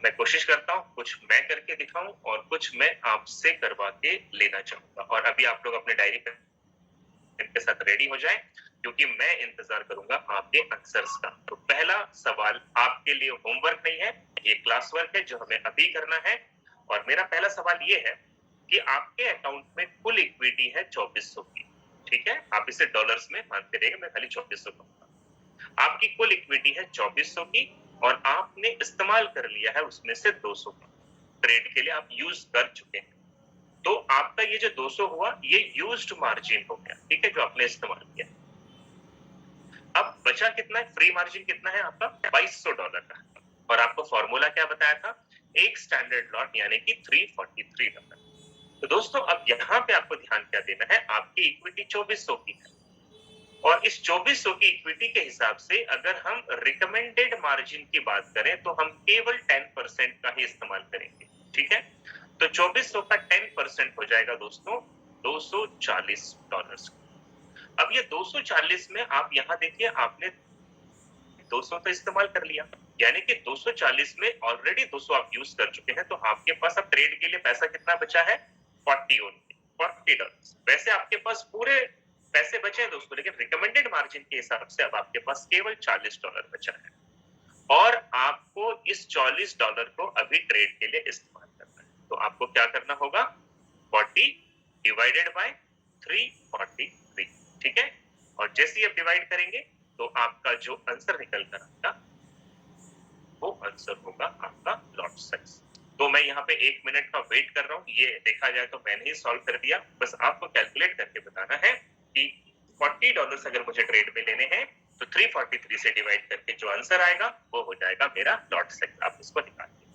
मैं कोशिश करता हूँ कुछ मैं करके दिखाऊं और कुछ मैं आपसे करवा के लेना चाहूंगा। और अभी आप लोग अपने डायरी पेन के साथ रेडी हो जाएं, क्योंकि मैं इंतजार करूंगा आपके आंसर्स का। तो पहला सवाल आपके लिए होमवर्क नहीं है, ये क्लास वर्क है जो हमें अभी करना है। और मेरा पहला सवाल ये है कि आपके अकाउंट में कुल इक्विटी है 2400 की। ठीक है, आप इसे डॉलर्स में मानते रहिए, मैं खाली 2400 कहूंगा। आपकी कुल इक्विटी है 2400 की और आपने इस्तेमाल कर लिया है उसमें से 200 का। ट्रेड के लिए आप यूज कर चुके हैं, तो आपका ये जो 200 हुआ ये यूज्ड मार्जिन हो गया। ठीक है, जो आपने इस्तेमाल किया। अब बचा कितना है? फ्री मार्जिन कितना है आपका? $2200 का। और आपको फॉर्मूला क्या बताया था? एक स्टैंडर्ड लॉट यानी कि $343। तो दोस्तों अब यहाँ पे आपको ध्यान क्या देना है, आपकी इक्विटी 2400 की है और इस 2400 की इक्विटी के हिसाब से अगर हम रिकमेंडेड मार्जिन की बात करें तो हम केवल 10% का ही इस्तेमाल करेंगे। ठीक है, तो 2400 का 10% हो जाएगा दोस्तों $240। अब ये 240 में आप यहाँ देखिए, आपने 200 तो इस्तेमाल कर लिया, यानी कि 240 में ऑलरेडी 200 आप यूज कर चुके हैं। तो आपके पास अब ट्रेड के लिए पैसा कितना बचा है? $40। वैसे आपके पास पूरे पैसे बचे हैं दोस्तों, लेकिन रिकमेंडेड मार्जिन के हिसाब से अब आपके पास केवल $40 बचा है और आपको इस $40 को अभी ट्रेड के लिए इस्तेमाल करना है। तो आपको क्या करना होगा? 40 डिवाइडेड बाय 343। ठीक है, और जैसे ही आप डिवाइड करेंगे तो आपका जो आंसर निकल कर आएगा वो आंसर होगा आपका लॉट साइज। तो मैं यहाँ पे 1 मिनट का वेट कर रहा हूँ। ये देखा जाए तो मैंने ही सॉल्व कर दिया, बस आपको कैलकुलेट करके बताना है कि $40 अगर मुझे ट्रेड में लेने हैं तो 343 से डिवाइड करके जो आंसर आएगा वो हो जाएगा मेरा लॉट साइज। आप इसको निकालिए।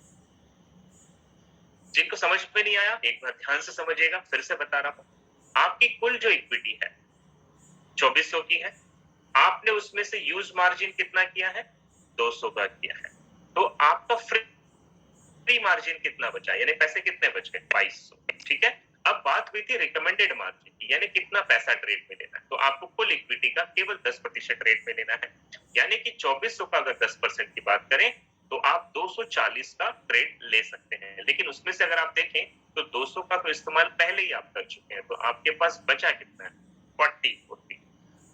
जिनको समझ में नहीं आया एक बार ध्यान से समझिएगा, फिर से बता रहा हूँ। आपकी कुल जो इक्विटी है 2400 की है, आपने उसमें से यूज मार्जिन कितना किया है? 200 का किया है। तो आपका फ्री मार्जिन कितना बचा, यानी पैसे कितने बच गए? 2200। ठीक है, अब बात हुई थी रिकमेंडेड मार्जिन की, यानी कितना पैसा ट्रेड में लेना है। तो आपको कुल इक्विटी का केवल 10% ट्रेड में लेना है, यानी कि 2400 का अगर 10% की बात करें तो आप 240 का ट्रेड ले सकते हैं। लेकिन उसमें से अगर आप देखें तो 200 का तो इस्तेमाल पहले ही आप कर चुके हैं, तो आपके पास बचा कितना है? 40।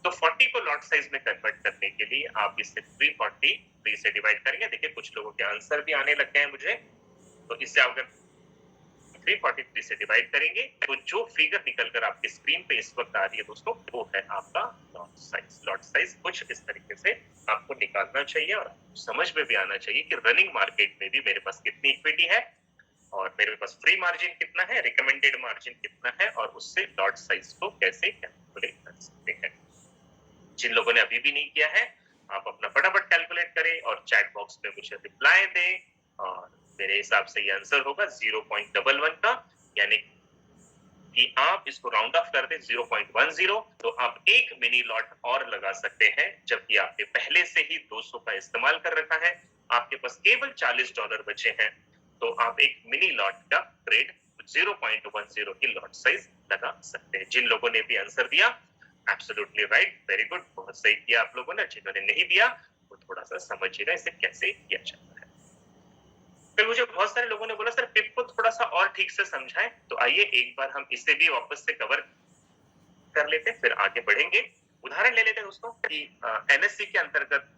तो 40 को लॉट साइज में कन्वर्ट करने के लिए आप इसे 343 से डिवाइड करेंगे। देखिए कुछ लोगों के आंसर भी आने लग गए हैं मुझे, तो इससे अगर 343 से डिवाइड करेंगे तो जो फिगर निकलकर आपकी स्क्रीन पे इस वक्त आ रही है दोस्तों, वो है आपका लॉट साइज। लॉट साइज कुछ इस तरीके से आपको निकालना चाहिए और समझ में भी आना चाहिए कि रनिंग मार्केट में भी मेरे पास कितनी इक्विटी है और मेरे पास फ्री मार्जिन कितना है, रिकमेंडेड मार्जिन कितना है, और उससे लॉट साइज को कैसे कैलकुलेट कर सकते हैं। जिन लोगों ने अभी भी नहीं किया है, आप अपना फटाफट कैलकुलेट करें और चैट बॉक्स में मुझे रिप्लाई दें, और मेरे हिसाब से ये आंसर होगा 0.11 का, यानी कि आप इसको राउंड ऑफ कर दें 0.10, तो आप एक मिनी लॉट और लगा सकते हैं, जबकि आपने पहले से ही 200 का इस्तेमाल कर रखा है, आपके पास केवल $40 बचे हैं, तो आप एक मिनी लॉट का ट्रेड 0.10 की लॉट साइज लगा सकते हैं। जिन लोगों ने भी आंसर दिया, एब्सोल्युटली राइट, वेरी गुड, बहुत सही किया आप लोगों ने। जिन्होंने नहीं दिया वो थोड़ा सा समझिएगा इसे कैसे किया जाता है। फिर मुझे बहुत सारे लोगों ने बोला सर पिप को थोड़ा सा और ठीक से समझाएं, तो आइए एक बार हम इसे भी वापस से कवर कर लेते हैं, फिर आगे बढ़ेंगे। उदाहरण ले लेते हैं दोस्तों कि एनएससी के अंतर्गत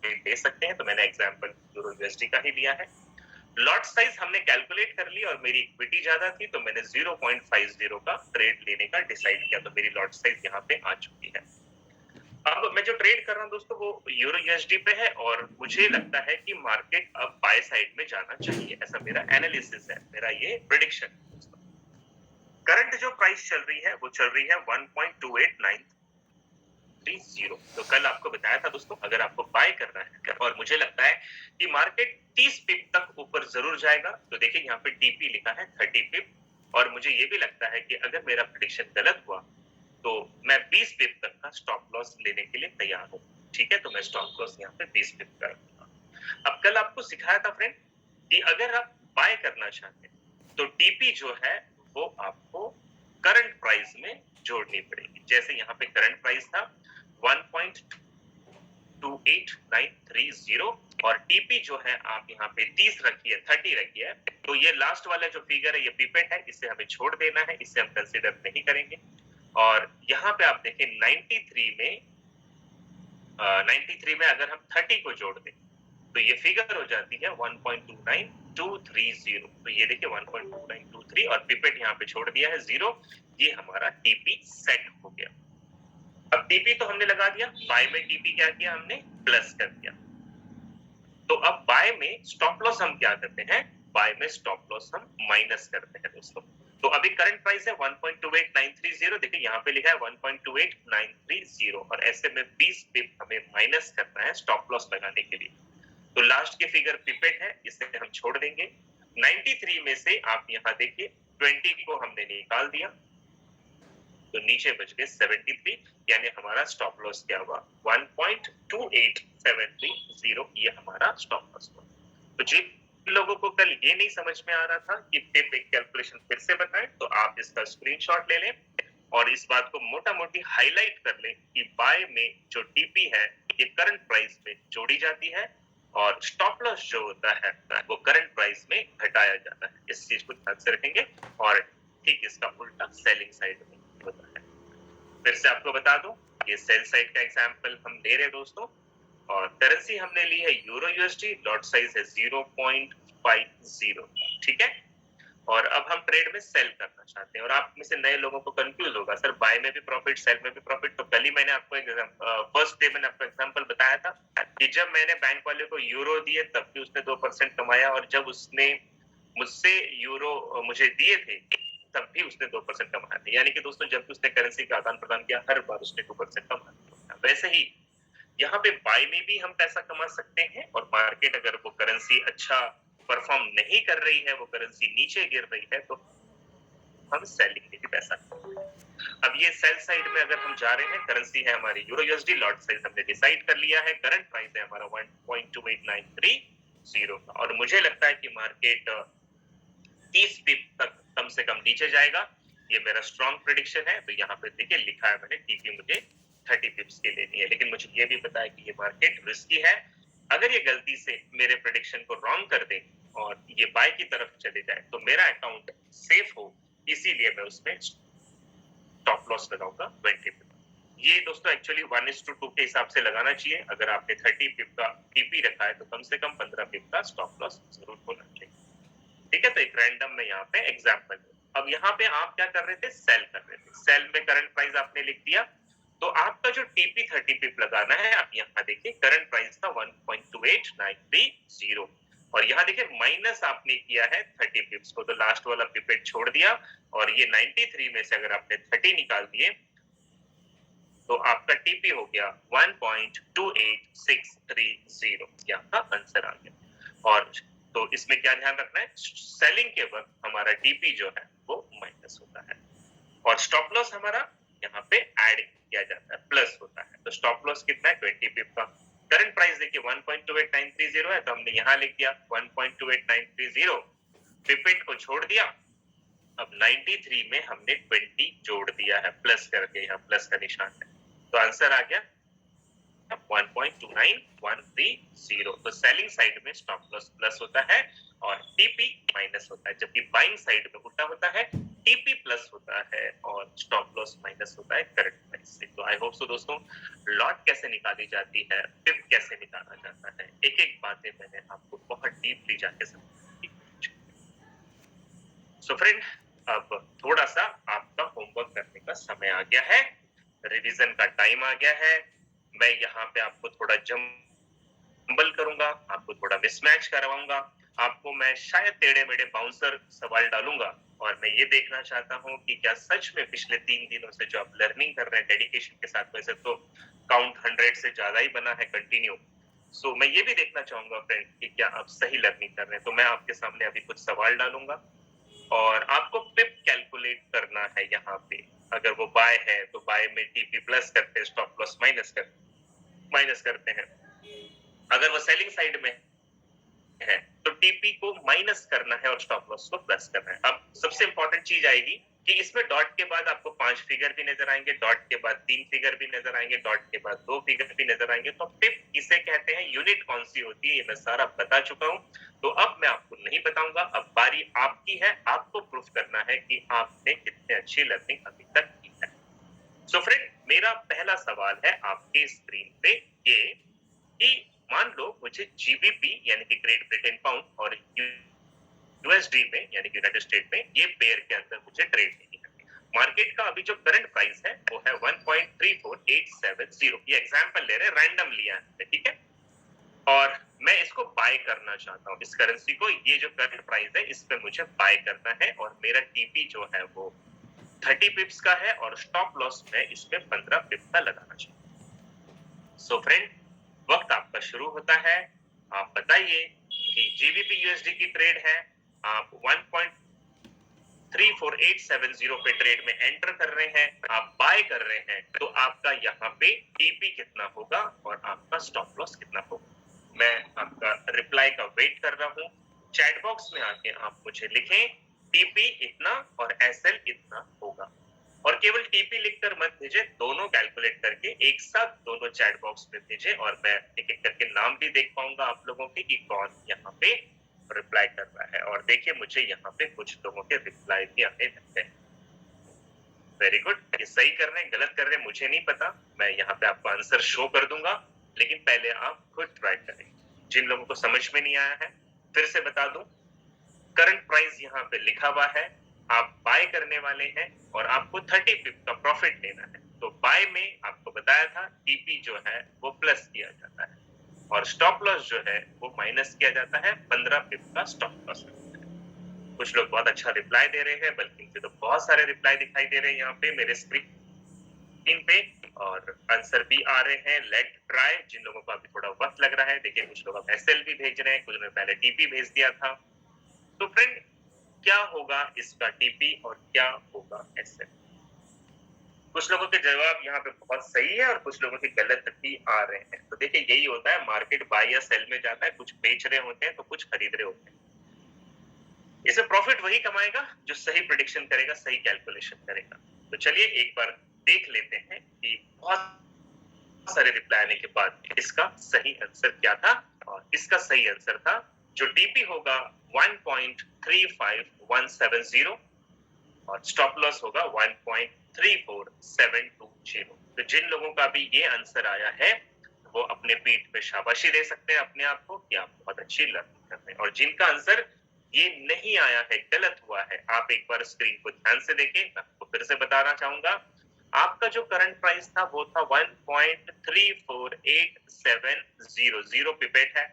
ले सकते हैं, तो मैंने एग्जांपल यूरो यूएसडी का ही लिया है। लॉट साइज हमने कैलकुलेट कर ली और मेरी इक्विटी ज्यादा थी, तो मैंने 0.50 का ट्रेड लेने का डिसाइड किया, तो मेरी लॉट साइज यहाँ पे आ चुकी है। अब मैं जो ट्रेड कर रहा हूँ दोस्तों वो यूरो यूएसडी पे है, और मुझे लगता है कि मार्केट अब बाय साइड में जाना चाहिए, ऐसा मेरा एनालिसिस है, मेरा ये प्रेडिक्शन है दोस्तों। करंट जो प्राइस चल रही है वो चल रही है 1.28930। तो कल आपको बताया था दोस्तों, अगर आपको बाय करना है और मुझे लगता है कि मार्केट 30 पिप तक ऊपर जरूर जाएगा, तो देखिए यहाँ पे टीपी लिखा है 30 पिप, और मुझे ये भी लगता है कि अगर मेरा प्रेडिक्शन गलत हुआ तो मैं 20 पिप तक का स्टॉप लॉस लेने के लिए तैयार हूँ। ठीक है, तो मैं स्टॉप लॉस यहाँ पे 20 पिप का रखूंगा। अब कल आपको सिखाया था फ्रेंड कि अगर आप बाय करना चाहते हैं तो टीपी जो है वो आपको करंट प्राइस में जोड़नी पड़ेगी। जैसे यहाँ पे करंट प्राइस था 1.28930, और टीपी जो है आप यहाँ पे 30 रखिए, 30 रखिए, तो ये लास्ट वाला जो फिगर है ये पिपेट है, इसे हमें छोड़ देना है, इसे हम कंसीडर नहीं करेंगे। और यहाँ पे आप देखें 93 में अगर हम 30 को जोड़ दें तो ये फिगर हो जाती है 1.29230। तो ये देखिए 1.2923 और पिपेट यहाँ पे छोड़ दिया है 0, ये हमारा टीपी सेट हो गया। अब टीपी तो हमने लगा दिया, बाय में टीपी क्या किया हमने, प्लस कर दिया। तो अब बाय में स्टॉप लॉस हम क्या करते हैं, बाय में स्टॉप लॉस हम माइनस करते हैं दोस्तों। तो अभी करंट प्राइस है 1.28930, देखिए यहाँ पे लिखा है 1.28930, और ऐसे में 20 पिप हमें माइनस करना है स्टॉप लॉस लगाने के लिए। तो लास्ट की फिगर पिपेट है, इसे हम छोड़ देंगे। 93 में से आप यहाँ देखिए 20 को हमने निकाल दिया, तो नीचे बच गए 73, यानी हमारा स्टॉप लॉस क्या हुआ 1.28730, ये हमारा स्टॉप लॉस हुआ। तो जिन लोगों को कल ये नहीं समझ में आ रहा था कि टिप एक कैलकुलेशन फिर से बताएं, तो आप इसका स्क्रीनशॉट ले लें और इस बात को मोटा मोटी हाईलाइट कर लें कि बाय में जो टीपी है ये करंट प्राइस में जोड़ी जाती है, और स्टॉप लॉस जो होता है वो करंट प्राइस में घटाया जाता है। इस चीज को ध्यान से रखेंगे, और ठीक इसका उल्टा सेलिंग साइड में होता है। फिर से आपको बता दूं, ये सेल साइड का एग्जांपल हम ले रहे दोस्तों, और करेंसी हमने ली है यूरो यूएसडी, लॉट साइज है 0.50, ठीक है। और अब हम ट्रेड में सेल करना चाहते हैं, और आप में से नए लोगों को कंफ्यूज होगा सर बाय में भी प्रॉफिट सेल में भी प्रॉफिट। तो कल ही मैंने आपको फर्स्ट डे मैंने आपको एग्जांपल बताया था कि जब मैंने बैंक वाले को यूरो दिए तब भी उसने 2% कमाया, और जब उसने मुझसे यूरो मुझे दिए थे तब भी उसने 2% कमाया था। यानी कि दोस्तों जब भी उसने करेंसी का आदान प्रदान किया हर बार उसने 2% कमाया। वैसे ही यहाँ पे बाय में भी हम पैसा कमा सकते हैं, और मार्केट अगर वो करेंसी अच्छा परफॉर्म नहीं कर रही है, वो करेंसी नीचे गिर रही है, तो हम सेलिंग में भी पैसा कमाते हैं। अब ये सेल साइड में अगर हम जा रहे हैं, करेंसी है हमारी यूरो यूएसडी, लॉट साइज हमने डिसाइड कर लिया है, करंट प्राइस है हमारा 1.28930 का, और मुझे लगता है कि मार्केट 30 पिप तक कम से कम नीचे जाएगा, ये मेरा स्ट्रॉन्ग प्रेडिक्शन है। तो यहाँ पे देखिए लिखा है मैंने टीपी मुझे 30 पिप्स की लेनी है, लेकिन मुझे ये भी पता है कि ये मार्केट रिस्की है। अगर ये गलती से मेरे प्रेडिक्शन को रॉन्ग कर दे और ये बाय की तरफ चले जाए तो मेरा अकाउंट सेफ हो, इसीलिए मैं उसमें स्टॉप लॉस लगाऊंगा 20 पिप। ये दोस्तों एक्चुअली 1:2 के हिसाब से लगाना चाहिए। अगर आपने 30 पिप का टीपी रखा है तो कम से कम 15 पिप का स्टॉप लॉस जरूर होना चाहिए। ठीक है, तो एक रैंडम में यहाँ पे एग्जाम्पल। अब यहाँ पे आप क्या कर रहे थे, सेल कर रहे थे, सेल में करंट प्राइस आपने लिख दिया। तो आपका जो टीपी 30 पिप लगाना है, आप यहाँ देखिए करंट प्राइस था 1.28930, और यहाँ देखिए माइनस आपने किया है 30 पिप्स को, तो लास्ट वाला पिपेट छोड़ दिया, और ये 93 में से अगर आपने 30 निकाल दिए तो आपका टीपी हो गया 1.28630, यहाँ का आंसर आ गया। और तो इसमें क्या ध्यान रखना है, सेलिंग के वक्त हमारा टीपी जो है वो माइनस होता है, और स्टॉप लॉस हमारा यहाँ पे ऐड किया जाता है, प्लस होता है। तो स्टॉप लॉस कितना है, 20 पिप का। करंट प्राइस देखिए 1.28930 है, तो हमने यहाँ लिख दिया 1.28930, पिपेट को छोड़ दिया। अब 93 में हमने 20 जोड़ दिया है, प्लस करके, यहाँ प्लस का निशान है, तो आंसर आ गया 1.29130। तो सेलिंग साइड में स्टॉप लॉस प्लस होता है और टीपी माइनस होता है, जबकि बाइंग साइड में उल्टा होता है, टीपी प्लस होता है और स्टॉप लॉस माइनस होता है करंट प्राइस से। तो आई होप सो दोस्तों, लॉट कैसे निकाली जाती है, पिप कैसे निकाला जाता है, एक एक बातें मैंने आपको बहुत डीपली जाके समझाई। सो फ्रेंड, अब थोड़ा सा आपका होमवर्क करने का समय आ गया है, रिवीजन का टाइम आ गया है। मैं यहाँ पे आपको थोड़ा जंबल करूंगा, आपको थोड़ा मिसमैच करवाऊंगा, आपको मैं शायद टेढ़े मेढ़े बाउंसर सवाल डालूंगा, और मैं ये देखना चाहता हूँ कि क्या सच में पिछले 3 दिनों से जो आप लर्निंग कर रहे हैं डेडिकेशन के साथ, वैसे तो काउंट 100 से ज्यादा ही बना है कंटिन्यू, सो मैं ये भी देखना चाहूंगा फ्रेंड कि क्या आप सही लर्निंग कर रहे हैं। तो मैं आपके सामने अभी कुछ सवाल डालूंगा और आपको पिप कैलकुलेट करना है। यहाँ पे अगर वो बाय है तो बाय में टीपी प्लस करते हैं, स्टॉप लॉस माइनस करते हैं। अगर वो सेलिंग साइड में है तो टीपी को माइनस करना है और स्टॉप लॉस को प्लस करना है। अब सबसे इंपॉर्टेंट चीज आएगी कि इसमें डॉट के बाद आपको 5 फिगर भी नजर आएंगे, डॉट के बाद 3 फिगर भी नजर आएंगे, डॉट के बाद 2 फिगर भी नजर आएंगे। तो पिप किसे कहते हैं, यूनिट कौन सी होती है, ये मैं सारा बता चुका हूं, तो अब मैं आपको नहीं बताऊंगा। अब बारी आपकी है, आपको प्रूफ करना है कि आपने कितने अच्छी लर्निंग अभी तक की है। सो फ्रेंड, मेरा पहला सवाल है आपके स्क्रीन पे ये कि मान लो मुझे जीबीपी यानी कि ग्रेट ब्रिटेन पाउंड और यूएसडी में यानी कि यूनाइटेड स्टेट में ये पेयर के अंदर मुझे ट्रेड नहीं करनी। मार्केट का अभी जो करंट प्राइस है वो है 1.34870, ये एग्जांपल ले रहे हैं, रैंडम लिया है, ठीक है, और मैं इसको बाय करना चाहता हूँ, इस करेंसी को, ये जो करंट प्राइस है इस पे मुझे बाय करना है, और मेरा टीपी जो है वो 30 पिप्स का है और स्टॉप लॉस में इस पे 15 पिप का लगाना चाहिए। सो फ्रेंड, वक्त आपका शुरू होता है। आप बताइए कि जीबीपी यूएसडी की ट्रेड है, आप 1.34870 पे ट्रेड में एंटर कर रहे हैं, आप बाय कर रहे हैं, तो आपका यहाँ पे टीपी कितना होगा और आपका स्टॉप लॉस कितना होगा। मैं आपका रिप्लाई का वेट कर रहा हूँ। चैट बॉक्स में आके आप मुझे लिखें टीपी इतना और एसएल इतना होगा, और केवल टीपी लिखकर मत भेजे, दोनों कैलकुलेट करके एक साथ दोनों चैट बॉक्स में भेजे, और मैं एक एक करके नाम भी देख पाऊंगा आप लोगों के कि कौन यहाँ पे रिप्लाई कर रहा है। और देखिए मुझे यहाँ पे कुछ लोगों के रिप्लाई भी आने लगते हैं। वेरी गुड, ये सही कर रहे हैं गलत कर रहे हैं मुझे नहीं पता, मैं यहाँ पे आपको आंसर शो कर दूंगा, लेकिन पहले आप खुद ट्राई करें। जिन लोगों को समझ में नहीं आया है फिर से बता दूं, करंट प्राइस यहाँ पे लिखा हुआ है, आप बाय करने वाले हैं और आपको 30 पिप का प्रॉफिट लेना है। तो बाय में आपको बताया था टीपी जो है वो प्लस किया जाता है और स्टॉप लॉस जो है वो माइनस किया जाता है, 15 पिप का स्टॉप लॉस। कुछ लोग बहुत अच्छा रिप्लाई दे रहे हैं, बल्कि मुझे तो बहुत सारे रिप्लाई दिखाई दे रहे हैं यहाँ पे मेरे स्क्रीन पे, और आंसर भी आ रहे हैं। लेट ट्राई, जिन लोगों को अभी थोड़ा वक्त लग रहा है, देखिए कुछ लोग अब एसएल भी भेज रहे हैं, कुछ ने पहले टीपी भेज दिया था। तो फ्रेंड, क्या होगा इसका टीपी और क्या होगा एसएल? कुछ लोगों के जवाब यहाँ पे बहुत सही है और कुछ लोगों के गलत भी आ रहे हैं। तो देखिए यही होता है, मार्केट बाय या सेल में जाता है, कुछ बेच रहे होते हैं तो कुछ खरीद रहे होते हैं। इसमें प्रॉफिट वही कमाएगा जो सही प्रेडिक्शन करेगा, सही कैलकुलेशन करेगा। तो चलिए एक बार देख लेते हैं कि बहुत सारे रिप्लाई आने के बाद इसका सही आंसर क्या था, और इसका सही आंसर था जो टीपी होगा 1.35170 और स्टॉप लॉस होगा 1.34720। तो जिन लोगों का भी ये आंसर आया है वो अपने पीठ पे शाबाशी दे सकते हैं अपने आप को कि आप बहुत अच्छी लर्निंग कर रहे हैं, और जिनका आंसर ये नहीं आया है, गलत हुआ है। आप एक बार स्क्रीन को ध्यान से देखें, मैं आपको फिर से बताना चाहूंगा। आपका जो करंट प्राइस था वो था 1.34870 पिपेट है,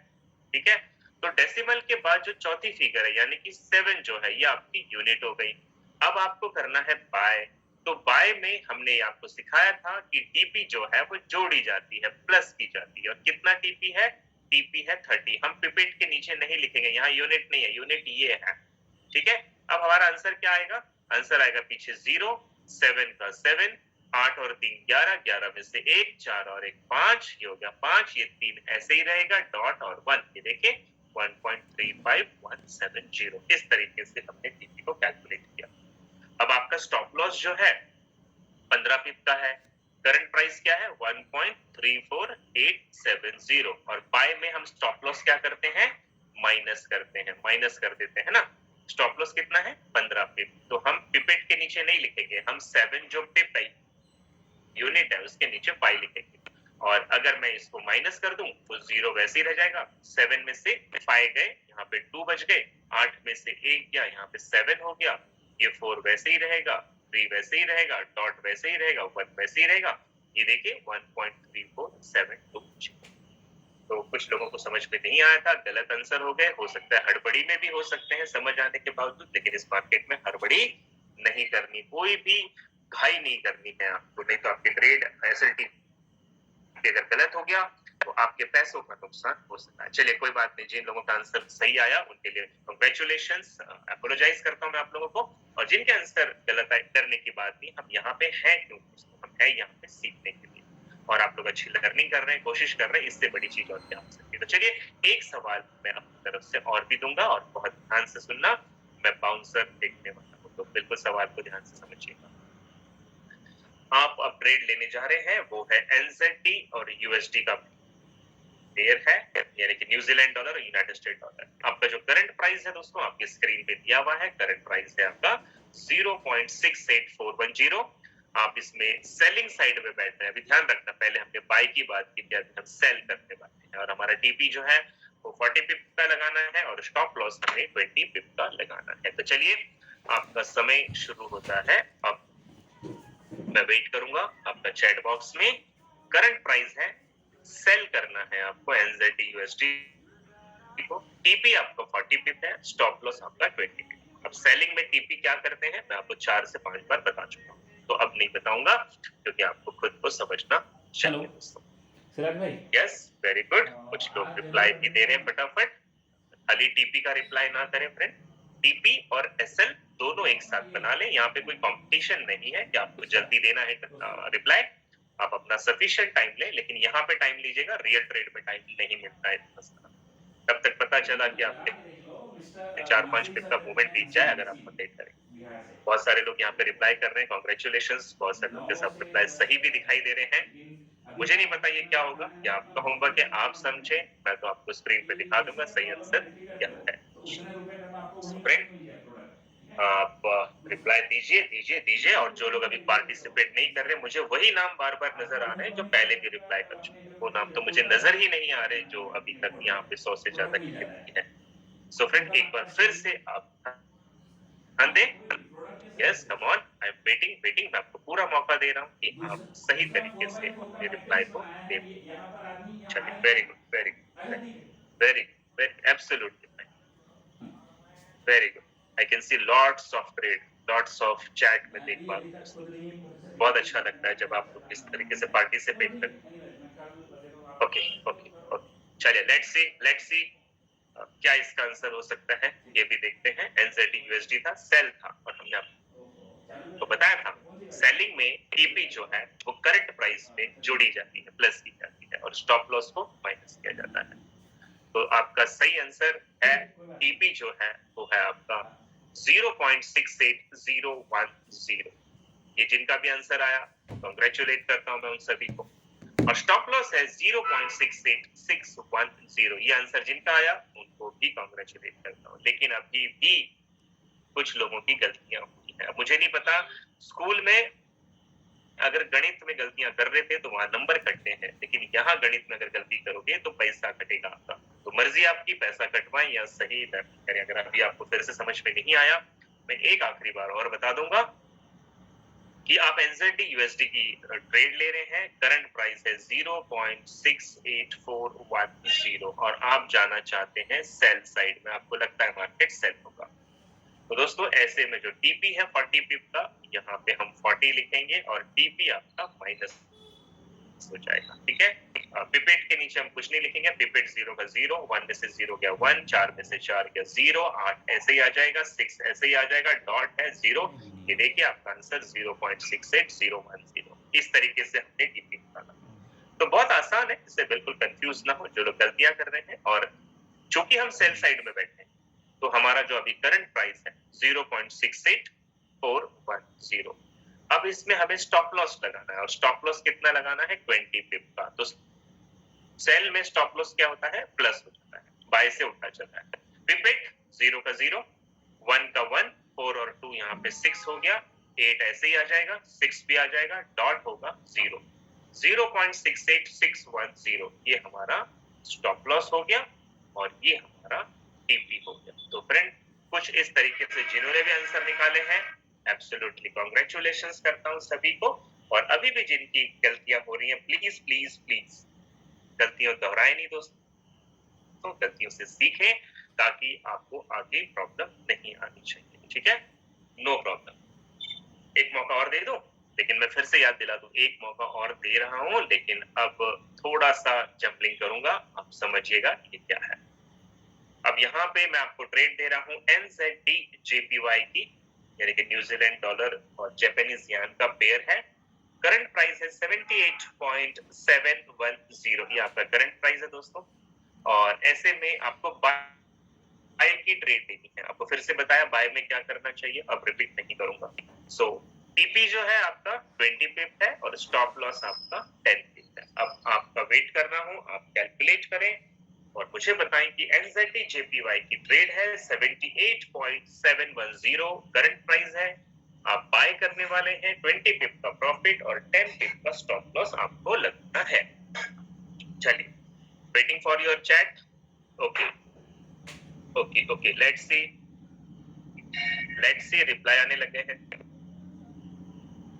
ठीक है। तो डेसिमल के बाद जो चौथी फिगर है यानी कि 7 जो है ये आपकी यूनिट हो गई। अब आपको करना है बाय। तो बाय में हमने आपको सिखाया था कि टीपी जो है वो जोड़ी जाती है, प्लस की जाती है। और कितना टीपी है? टीपी है 30। हम पिपेट के नीचे नहीं लिखेंगे, यहाँ यूनिट नहीं है, यूनिट ये है, ठीक है। अब हमारा आंसर क्या आएगा? आंसर आएगा पीछे 0, 7 का 7, 8 और 3 11, 11 में से 1, 4 और 1 5, ये हो गया 5, ये 3 ऐसे ही रहेगा, डॉट और 1, ये देखिए 1.35170। इस तरीके से हमने टीपी को कैलकुलेट किया। अब आपका स्टॉप लॉस जो है 15 पिप का है, करंट प्राइस क्या है 1.34870, और बाय में हम स्टॉप लॉस क्या करते हैं? माइनस करते हैं, माइनस कर देते हैं ना। स्टॉप लॉस कितना है? 15 पिप। तो हम पिपेट के नीचे नहीं लिखेंगे, हम 7 जो पिप है यूनिट है उसके नीचे पाई लिखेंगे। और अगर मैं इसको माइनस कर दूं तो 0 वैसे ही रह जाएगा। 7 में से 5 गए, यहाँ पे 2 बच गए, 8 में से 1 गया, यहाँ पे 7 हो गया, ये 4 वैसे ही रहेगा, 3 वैसे ही रहेगा, डॉट वैसे ही रहेगा, 1 वैसे ही रहेगा। ये देखिए 1.3472। तो कुछ लोगों को समझ में नहीं आया था, गलत आंसर हो गए। हो सकता है हड़बड़ी में भी हो सकते हैं समझ आने के बावजूद, लेकिन इस मार्केट में हड़बड़ी नहीं करनी, कोई भी घाई नहीं करनी है आपको, नहीं तो आपके ट्रेड एसएलटी अगर गलत हो गया तो आपके पैसों का नुकसान हो सकता है। चलिए कोई बात नहीं, जिन लोगों का आंसर सही आया उनके लिए कांग्रेचुलेशंस, अपोलोजाइज करता हूं मैं आप लोगों को। और जिनके आंसर गलत आए, डरने की बात नहीं, हम यहाँ पे हैं क्यों? हम हैं यहाँ पे सीखने के लिए, और आप लोग अच्छी लर्निंग कर रहे हैं, कोशिश कर रहे हैं, इससे बड़ी चीज और क्या हो सकती है। तो चलिए एक सवाल मैं अपनी तरफ से और भी दूंगा, और बहुत ध्यान से सुनना, मैं बाउंसर देखने वाला हूँ, तो बिल्कुल सवाल को ध्यान से समझिएगा। आप अब ट्रेड लेने जा रहे हैं, वो है एनजेडी और यूएसडी का पेयर है, यानी कि न्यूजीलैंड डॉलर और यूनाइटेड स्टेट डॉलर। आपका जो करंट प्राइस है दोस्तों आपकी स्क्रीन पे दिया हुआ है, करंट प्राइस है आपका 0.68410। आप इसमें सेलिंग साइड में बैठ रहे हैं। अभी ध्यान रखना, पहले हमने बाय की बात की थी, अभी हम सेल करने वाले हैं, और हमारा टीपी जो है वो 40 पिप का लगाना है, और स्टॉप लॉस हमें 20 पिप का लगाना है। तो चलिए आपका समय शुरू होता है अब। मैं वेट करूंगा आपका चैट बॉक्स में। करंट प्राइस है, सेल करना है आपको एनजेडी यूएसडी को, टीपी आपका 40 पिप है, स्टॉप लॉस आपका 20 पिप। अब सेलिंग में टीपी क्या करते हैं मैं आपको 4 से 5 बार बता चुका हूं, तो अब नहीं बताऊंगा क्योंकि आपको खुद को समझना चाहिए दोस्तों। सिराज भाई, यस, वेरी गुड। कुछ लोग रिप्लाई भी दे रहे हैं फटाफट। खाली टीपी का रिप्लाई ना करें फ्रेंड, टीपी और एसएल दोनों एक साथ बना लें। यहाँ पे कोई कंपटीशन नहीं है कि आपको जल्दी देना है रिप्लाई, आप अपना सफिशिएंट टाइम लें, लेकिन यहाँ पे टाइम लीजिएगा, रियल ट्रेड में टाइम नहीं मिलता है इतना सारा। तब तक पता चला कि आपके 4-5 पिप का मूवमेंट बीत जाए अगर आप अपडेट करें। बहुत सारे लोग यहाँ पे रिप्लाई कर रहे हैं, कॉन्ग्रेचुलेशंस। बहुत सारे लोग के साथ रिप्लाई सही भी दिखाई दे रहे हैं। मुझे नहीं पता ये क्या होगा, या आपका होमवर्क है, आप समझे, मैं तो आपको स्क्रीन पे दिखा दूंगा सही आंसर क्या है। फ्रेंड आप रिप्लाई दीजिए दीजिए दीजिए, और जो लोग अभी पार्टिसिपेट नहीं कर रहे, मुझे वही नाम बार बार नजर आ रहे हैं जो पहले भी रिप्लाई कर चुके हैं। वो नाम तो मुझे नजर ही नहीं आ रहे जो अभी तक यहाँ पे 100 से ज्यादा की गिनती है। सो फ्रेंड एक बार फिर से आप ध्यान दें। Yes, come on, I am waiting waiting. मैं आपको पूरा मौका दे रहा हूँ कि आप सही तरीके से अपने रिप्लाई को दे। चलिए, very good very good very very absolutely very good. I can see lots of trade, lots of chat में देख पा रहा हूँ दोस्तों। बहुत अच्छा लगता है जब आप लोग इस तरीके से पार्टिसिपेट करते हैं। ओके ओके ओके, चलिए लेट्स सी क्या इसका आंसर हो सकता है, ये भी देखते हैं। एनजेडी यूएसडी था, सेल था, और हमने आपको बताया था सेलिंग में टीपी जो है वो करंट प्राइस में जोड़ी जाती है, प्लस की जाती है, और स्टॉप लॉस को माइनस किया जाता है। तो आपका सही आंसर है टीपी जो है वो है आपका 0.68010। ये जिनका भी आंसर आया कांग्रेचुलेट करता हूं मैं उन सभी को। और स्टॉप लॉस है 0.68610। ये आंसर जिनका आया उनको भी कांग्रेचुलेट करता हूं। लेकिन अभी भी कुछ लोगों की गलतियां हुई है। मुझे नहीं पता, स्कूल में अगर गणित में गलतियां कर रहे थे तो वहां नंबर कटते हैं, लेकिन यहाँ गणित में अगर गलती करोगे तो पैसा कटेगा आपका। तो मर्जी आपकी, पैसा कटवाएं या सही लर्निंग करें। अगर अभी आपको फिर से समझ में नहीं आया, मैं एक आखिरी बार और बता दूंगा कि आप एनजेडी यूएसडी की ट्रेड ले रहे हैं, करंट प्राइस है 0.68410 और आप जाना चाहते हैं सेल साइड में, आपको लगता है मार्केट सेल होगा। तो दोस्तों ऐसे में जो टीपी है 40 पिप का, यहाँ पे हम 40 लिखेंगे और टीपी आपका माइनस हो जाएगा, ठीक है। पिपेट के नीचे हम कुछ नहीं लिखेंगे, पिपेट 0 का 0, 1 में से 0 गया 1, 4 में से 4 गया 0, 8 ऐसे ही आ जाएगा, 6 ऐसे ही आ जाएगा, डॉट है 0। ये देखिए आपका आंसर 0.68010। इस तरीके से हमने टीपी निकाला। तो बहुत आसान है, इससे बिल्कुल कंफ्यूज ना हो जो लोग गलतियां कर रहे हैं। और चूंकि हम सेल साइड में बैठे हैं, तो हमारा जो अभी करंट प्राइस है 0.68410। अब इसमें हमें स्टॉप लॉस लगाना है, और स्टॉप लॉस कितना लगाना है, 20 पिप का। तो सेल में स्टॉप लॉस क्या होता है, प्लस हो जाता है, बाय से उठा चलता है। पिपेट 0 का 0, 1 का 1, 4 और 2 यहाँ पे 6 हो गया, 8 ऐसे ही आ जाएगा, 6 भी आ जाएगा, डॉट होगा 0, 0.68610 ये हमारा स्टॉप लॉस हो गया और ये हमारा टीपी हो गया। तो फ्रेंड कुछ इस तरीके से जिन्होंने भी आंसर निकाले हैं, एब्सोल्युटली कांग्रेचुलेशंस करता हूं सभी को। और अभी भी जिनकी गलतियां हो रही हैं, प्लीज प्लीज प्लीज गलतियों दोहराएं नहीं दोस्तों, गलतियों से सीखें ताकि आपको आगे प्रॉब्लम नहीं आनी चाहिए, ठीक है। No problem. एक मौका और दे दो, लेकिन मैं फिर से याद दिला दूं, एक मौका और दे रहा हूं, लेकिन अब थोड़ा सा जंपलिंग करूंगा, आप समझिएगा ये क्या है। अब यहाँ पे मैं आपको ट्रेड दे रहा हूं NZD JPY की, यानी कि न्यूजीलैंड डॉलर और जापानीज यान का पेयर है। करंट प्राइस है 78.710, ये आपका करंट प्राइस है दोस्तों। और ऐसे में आपको बाय की ट्रेड लेनी है। आपको फिर से बताया बाय में क्या करना चाहिए, अब रिपीट नहीं करूंगा। सो टीपी जो है आपका 20 पिप है और स्टॉप लॉस आपका 10 पिप है। अब आपका वेट कर रहा हूं, आप कैलकुलेट करें और मुझे बताएं कि NZD JPY की ट्रेड है 78.710, करंट प्राइस है। आप बाय करने वाले हैं, 20 पिप का प्रॉफिट और 10 पिप का स्टॉप लॉस आपको लगना है। चलिए, waiting for your chat. Okay okay okay, let's see reply आने लगे हैं।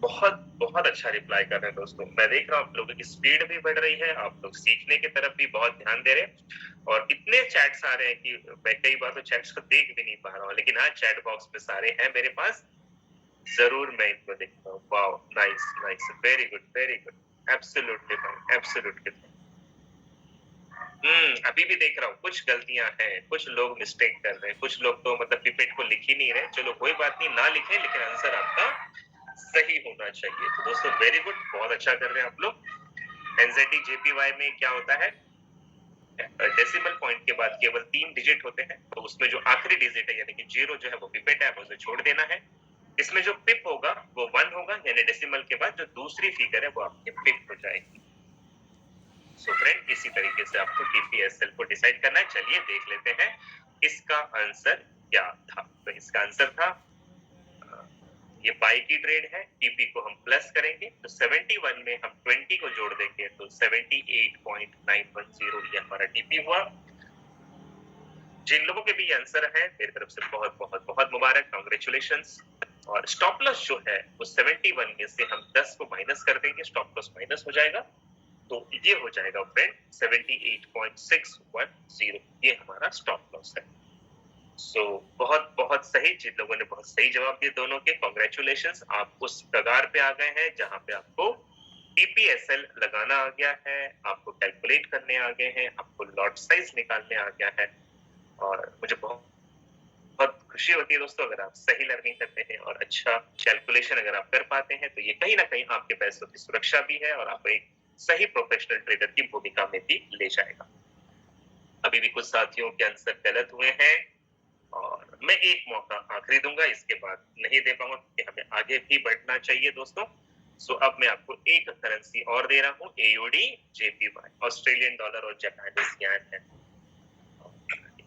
बहुत बहुत अच्छा रिप्लाई कर रहे हैं दोस्तों। मैं देख रहा हूँ आप लोगों की स्पीड भी बढ़ रही है, आप लोग सीखने की तरफ भी बहुत ध्यान दे रहे हैं। और इतने चैट्स आ रहे हैं कि मैं कई बार तो चैट्स को देख भी नहीं पा रहा हूँ, लेकिन हाँ चैट बॉक्स में सारे हैं मेरे पास, जरूर मैं इनको देखता हूँ। Wow, nice nice, very good, absolutely fine, absolutely fine. अभी भी देख रहा हूँ कुछ गलतियां हैं, कुछ लोग मिस्टेक कर रहे हैं, कुछ लोग तो मतलब पिपेट को लिख ही नहीं रहे। चलो कोई बात नहीं, ना लिखे, लेकिन आंसर आपका सही होना चाहिए। तो दोस्तों वेरी गुड, बहुत अच्छा कर रहे हैं आप लोग। NZD JPY में क्या होता है, डेसिमल पॉइंट के बाद केवल 3 डिजिट होते हैं, तो उसमें जो आखिरी डिजिट है यानी कि 0 जो है वो पिपेट है, उसे छोड़ देना है। इसमें जो पिप होगा वो 1 होगा, यानी डेसिमल के बाद जो दूसरी फिगर है वो आपकी पिप हो जाएगी। सो फ्रेंड इसी तरीके से आपको TPSL को डिसाइड करना है। चलिए देख लेते हैं इसका आंसर क्या था। तो इसका आंसर था, ये बाई की ट्रेड है, टीपी को हम प्लस करेंगे तो 71 में हम 20 को जोड़ देंगे तो 78.910 ये हमारा टीपी हुआ। जिन लोगों के भी आंसर है मेरी तरफ से बहुत बहुत बहुत मुबारक, कांग्रेचुलेशंस। और स्टॉप लॉस जो है वो 71 में से हम 10 को माइनस कर देंगे, स्टॉप लॉस माइनस हो जाएगा, तो ये हो जाएगा फ्रेंड 78.610, ये हमारा स्टॉप लॉस है। सो बहुत बहुत सही, जिन लोगों ने बहुत सही जवाब दिए दोनों के, कांग्रेचुलेशंस। आप उस कगार पे आ गए हैं जहां पे आपको TPSL लगाना आ गया है, आपको कैलकुलेट करने आ गए हैं, आपको लॉट साइज निकालने आ गया है। और मुझे बहुत बहुत खुशी होती है दोस्तों अगर आप सही लर्निंग करते हैं और अच्छा कैलकुलेशन अगर आप कर पाते हैं, तो ये कहीं ना कहीं आपके पैसों की सुरक्षा भी है और आपको एक सही प्रोफेशनल ट्रेडर की भूमिका में भी ले जाएगा। अभी भी कुछ साथियों के आंसर गलत हुए हैं और मैं एक मौका आखिरी दूंगा, इसके बाद नहीं दे पाऊंगा क्योंकि हमें आगे भी बढ़ना चाहिए दोस्तों। सो अब मैं आपको एक करेंसी और दे रहा हूं, AUD JPY, ऑस्ट्रेलियन डॉलर और जापानीज येन है।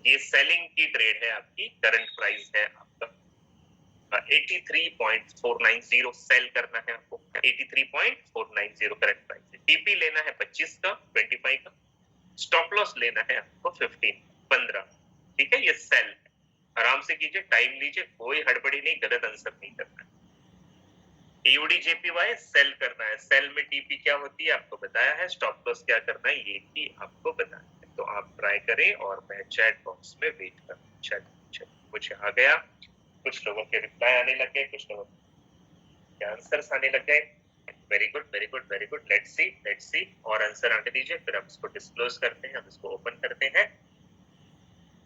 ये सेलिंग की ट्रेड है आपकी, करंट प्राइस है आपका 83.490, सेल करना है आपको 83.490 करंट प्राइस है। टीपी लेना है 25 का, 25 का, स्टॉप लॉस लेना है आपको 15, ठीक है, ये सेल है। आराम से कीजिए, टाइम लीजिए, कोई हड़बड़ी नहीं, गलत आंसर नहीं करना है। यूडीजेपीवाई सेल करना है, सेल में टीपी क्या होती है आपको बताया है, स्टॉप लॉस क्या करना है ये भी आपको बताना है। तो आप ट्राई करें और मैं चैट बॉक्स में वेट कर रहा हूँ। चैट कुछ आ गया, कुछ लोगों के रिप्लाई आने लग गए, कुछ लोगों के आंसर्स आने लग गए। Very good very good very good, let's see और आंसर आने दीजिए, फिर हम इसको डिस्क्लोज करते हैं, हम इसको ओपन करते हैं।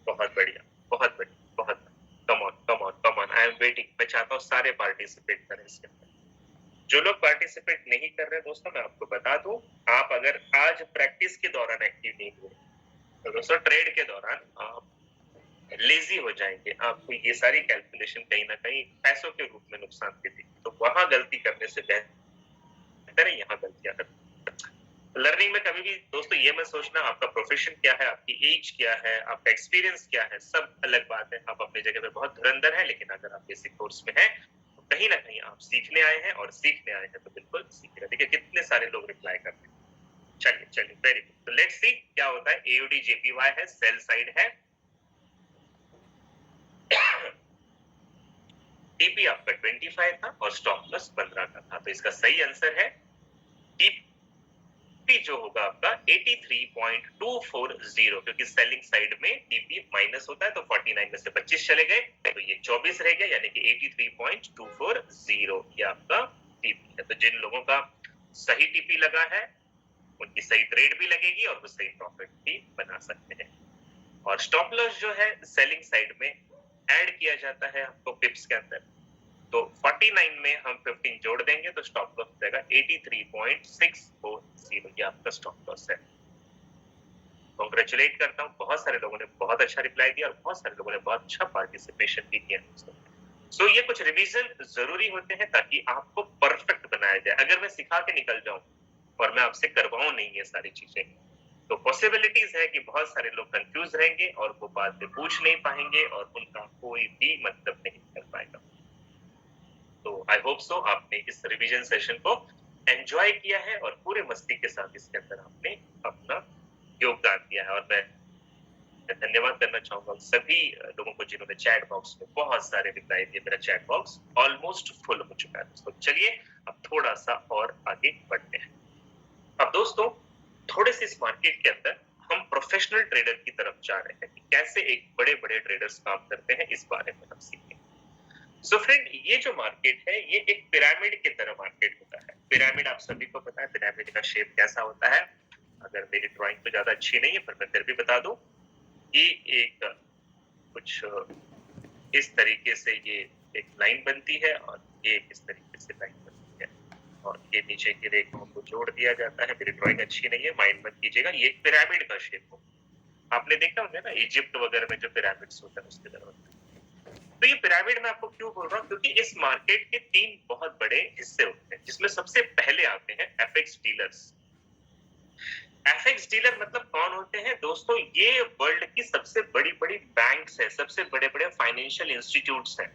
बहुत बढ़िया बहुत बढ़िया बहुत, come on come on come on, I am waiting. मैं चाहता हूँ सारे पार्टिसिपेट करें इसके अंदर। जो लोग पार्टिसिपेट नहीं कर रहे दोस्तों, मैं आपको बता दूं, आप अगर आज प्रैक्टिस के दौरान एक्टिव नहीं हुए तो दोस्तों ट्रेड के दौरान आप लेजी हो जाएंगे, आपको ये सारी कैलकुलेशन कहीं ना कहीं पैसों के रूप में नुकसान देती है। तो वहां गलती करने से बेहतर है यहाँ गलतियां करना। लर्निंग में कभी भी दोस्तों ये मत सोचना आपका प्रोफेशन क्या है, आपकी एज क्या है, आपका एक्सपीरियंस क्या है, सब अलग बात है। आप अपनी जगह पे बहुत धुरंधर है, लेकिन अगर आप बेसिक कोर्स में हैं तो कहीं ना कहीं आप सीखने आए हैं, और सीखने आए हैं तो बिल्कुल सीख रहे हैं। देखिए कितने सारे लोग रिप्लाई कर रहे हैं। चलिए चलिए, वेरी गुड। तो लेट्स सी क्या होता है। एयूडी जेपीवाई है, सेल साइड है, टीपी आपका 25 था और स्टॉप लॉस 15 का था। तो इसका सही आंसर है टीपी जो होगा आपका 83.240, क्योंकि सेलिंग साइड में टीपी माइनस होता है, तो 49 में से 25 चले गए तो ये 24 रह गया, यानी कि 83.240 ये आपका टीपी है। तो जिन लोगों का सही टीपी लगा है उनकी सही ट्रेड भी लगेगी और वो सही प्रॉफिट भी बना सकते हैं। और स्टॉप लॉस जो है सेलिंग साइड में ऐड किया जाता है आपको पिप्स के अंदर, तो 49 में हम 15 जोड़ देंगे तो स्टॉप लॉस हो जाएगा 83.640, ये आपका स्टॉप लॉस है। कांग्रेचुलेट करता हूँ, बहुत सारे लोगों ने बहुत अच्छा रिप्लाई दिया और बहुत सारे लोगों ने बहुत अच्छा पार्टिसिपेशन भी किया। सो ये कुछ रिवीजन जरूरी होते हैं ताकि आपको परफेक्ट बनाया जाए। अगर मैं सिखा के निकल जाऊं और मैं आपसे करवाऊं नहीं ये सारी चीजें, तो पॉसिबिलिटीज है कि बहुत सारे लोग कंफ्यूज रहेंगे और वो बाद में पूछ नहीं पाएंगे और उनका कोई भी मतलब नहीं कर पाएगा। तो आई होप सो आपने इस रिवीजन सेशन को एंजॉय किया है और पूरे मस्ती के साथ इसके अंदर आपने अपना योगदान दिया है। और मैं धन्यवाद करना चाहूंगा सभी लोगों को जिन्होंने चैट बॉक्स में बहुत सारे रिप्लाई दिए। मेरा चैट बॉक्स ऑलमोस्ट फुल हो चुका है दोस्तों। चलिए अब थोड़ा सा और आगे बढ़ते हैं। अब दोस्तों थोड़े से इस मार्केट के अंदर हम प्रोफेशनल ट्रेडर की तरफ जा रहे हैं कि कैसे एक बड़े बड़े ट्रेडर्स काम करते हैं, इस बारे में हम सीखेंगे। सो फ्रेंड, ये जो मार्केट है ये एक पिरामिड की तरह मार्केट होता है। पिरामिड आप सभी को पता है पिरामिड का शेप कैसा होता है। अगर मेरी ड्राइंग तो ज्यादा अच्छी नहीं है पर मैं फिर भी बता दूं, ये एक कुछ इस तरीके से ये एक लाइन बनती है और ये इस तरीके से लाइन बनती है और ये नीचे की रेखाओं को जोड़ दिया जाता है। मेरी ड्राइंग अच्छी नहीं है, माइंड मत कीजिएगा। ये एक पिरामिड का शेप हो, आपने देखा होगा ना इजिप्ट वगैरह में जो पिरामिड्स होते हैं उसकी तरह होता है। तो ये पिरामिड मैं आपको क्यों बोल रहा हूँ, क्योंकि इस मार्केट के 3 बहुत बड़े हिस्से होते हैं, जिसमें सबसे पहले आते हैं एफएक्स डीलर्स। एफएक्स डीलर मतलब कौन होते हैं दोस्तों, ये वर्ल्ड की सबसे बड़ी बड़ी बैंक्स है, सबसे बड़े बड़े फाइनेंशियल इंस्टीट्यूट्स हैं,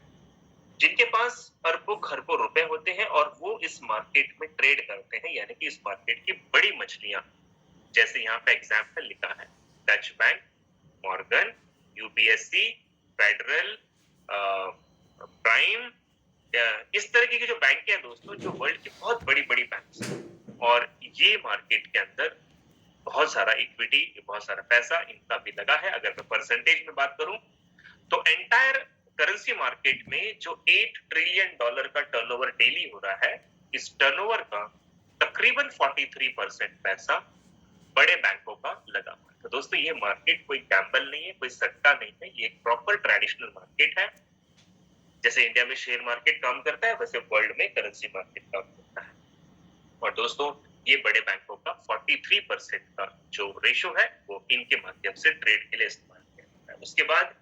जिनके पास अरबों खरबों रुपए होते हैं और वो इस मार्केट में ट्रेड करते हैं, यानी कि इस मार्केट की बड़ी मछलियां। जैसे यहाँ पे एग्जाम्पल लिखा है Deutsche bank, Morgan, UBSC, federal, prime, इस तरीके की जो बैंक है दोस्तों, जो वर्ल्ड की बहुत बड़ी बड़ी बैंक है। और ये मार्केट के अंदर बहुत सारा इक्विटी, बहुत सारा पैसा इनका भी लगा है। अगर मैं परसेंटेज में बात करूं तो एंटायर करेंसी मार्केट में जो $8 ट्रिलियन का टर्नओवर डेली हो रहा है, इस टर्नओवर का तकरीबन 43% पैसा बड़े बैंकों का लगा हुआ है। तो दोस्तों ये मार्केट कोई गैम्बल नहीं है, कोई सट्टा नहीं है, ये एक प्रॉपर ट्रेडिशनल मार्केट है। जैसे इंडिया में शेयर मार्केट काम करता है वैसे वर्ल्ड में करेंसी मार्केट काम करता है। और दोस्तों ये बड़े बैंकों का 43% का जो रेशो है वो इनके माध्यम से ट्रेड के लिए इस्तेमाल किया जाता है। उसके बाद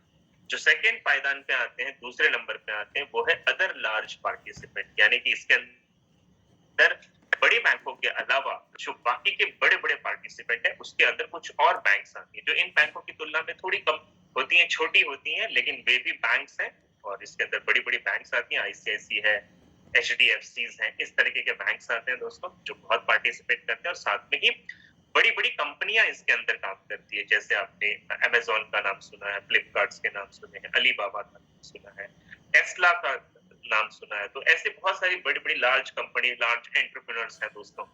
जो सेकंड पायदान पे आते हैं, दूसरे नंबर पे आते हैं, वो है अदर लार्ज पार्टिसिपेंट, यानी कि इसके अंदर बड़ी बैंकों के अलावा जो बाकी के बड़े बड़े पार्टिसिपेंट है उसके अंदर कुछ और बैंक्स आती हैं जो इन बैंकों की तुलना में थोड़ी कम होती हैं, छोटी होती हैं, लेकिन वे भी बैंक्स हैं। और इसके अंदर बड़ी बड़ी बैंक्स आती हैं, आईसीआईसी है, एचडीएफसीज हैं, इस तरीके के बैंक्स आते हैं दोस्तों जो बहुत पार्टिसिपेट करते हैं। और साथ में ही बड़ी बड़ी कंपनियां इसके अंदर काम करती है, जैसे आपने अमेजोन का नाम सुना है, फ्लिपकार्ट के नाम सुने हैं, अलीबाबा का नाम सुना है, टेस्ला का नाम सुना है। तो ऐसे बहुत सारी बड़ी बड़ी लार्ज कंपनी, लार्ज एंटरप्रेन्योर्स हैं दोस्तों,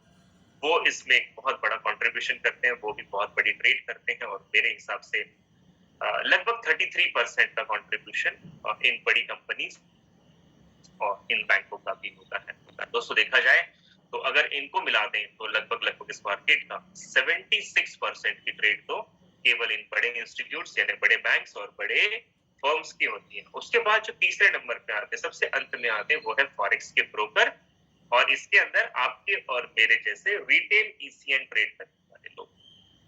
वो इसमें एक बहुत बड़ा कंट्रीब्यूशन करते हैं, वो भी बहुत बड़ी ट्रेड करते हैं। और मेरे हिसाब से लगभग 33% का कंट्रीब्यूशन इन बड़ी कंपनीज और इन बैंकों का भी होता है। दोस्तों देखा जाए तो अगर इनको मिला दें तो लगभग लगभग इस मार्केट का 76% की ट्रेड तो केवल इन बड़े इंस्टीट्यूट्स यानी बड़े बैंक्स और बड़े फर्म्स की होती है। उसके बाद जो तीसरे नंबर पे आते हैं, सबसे अंत में आते हैं, वो है फॉरेक्स के ब्रोकर। और इसके अंदर आपके और मेरे जैसे रिटेल ईसीएन ट्रेड करने वाले लोग,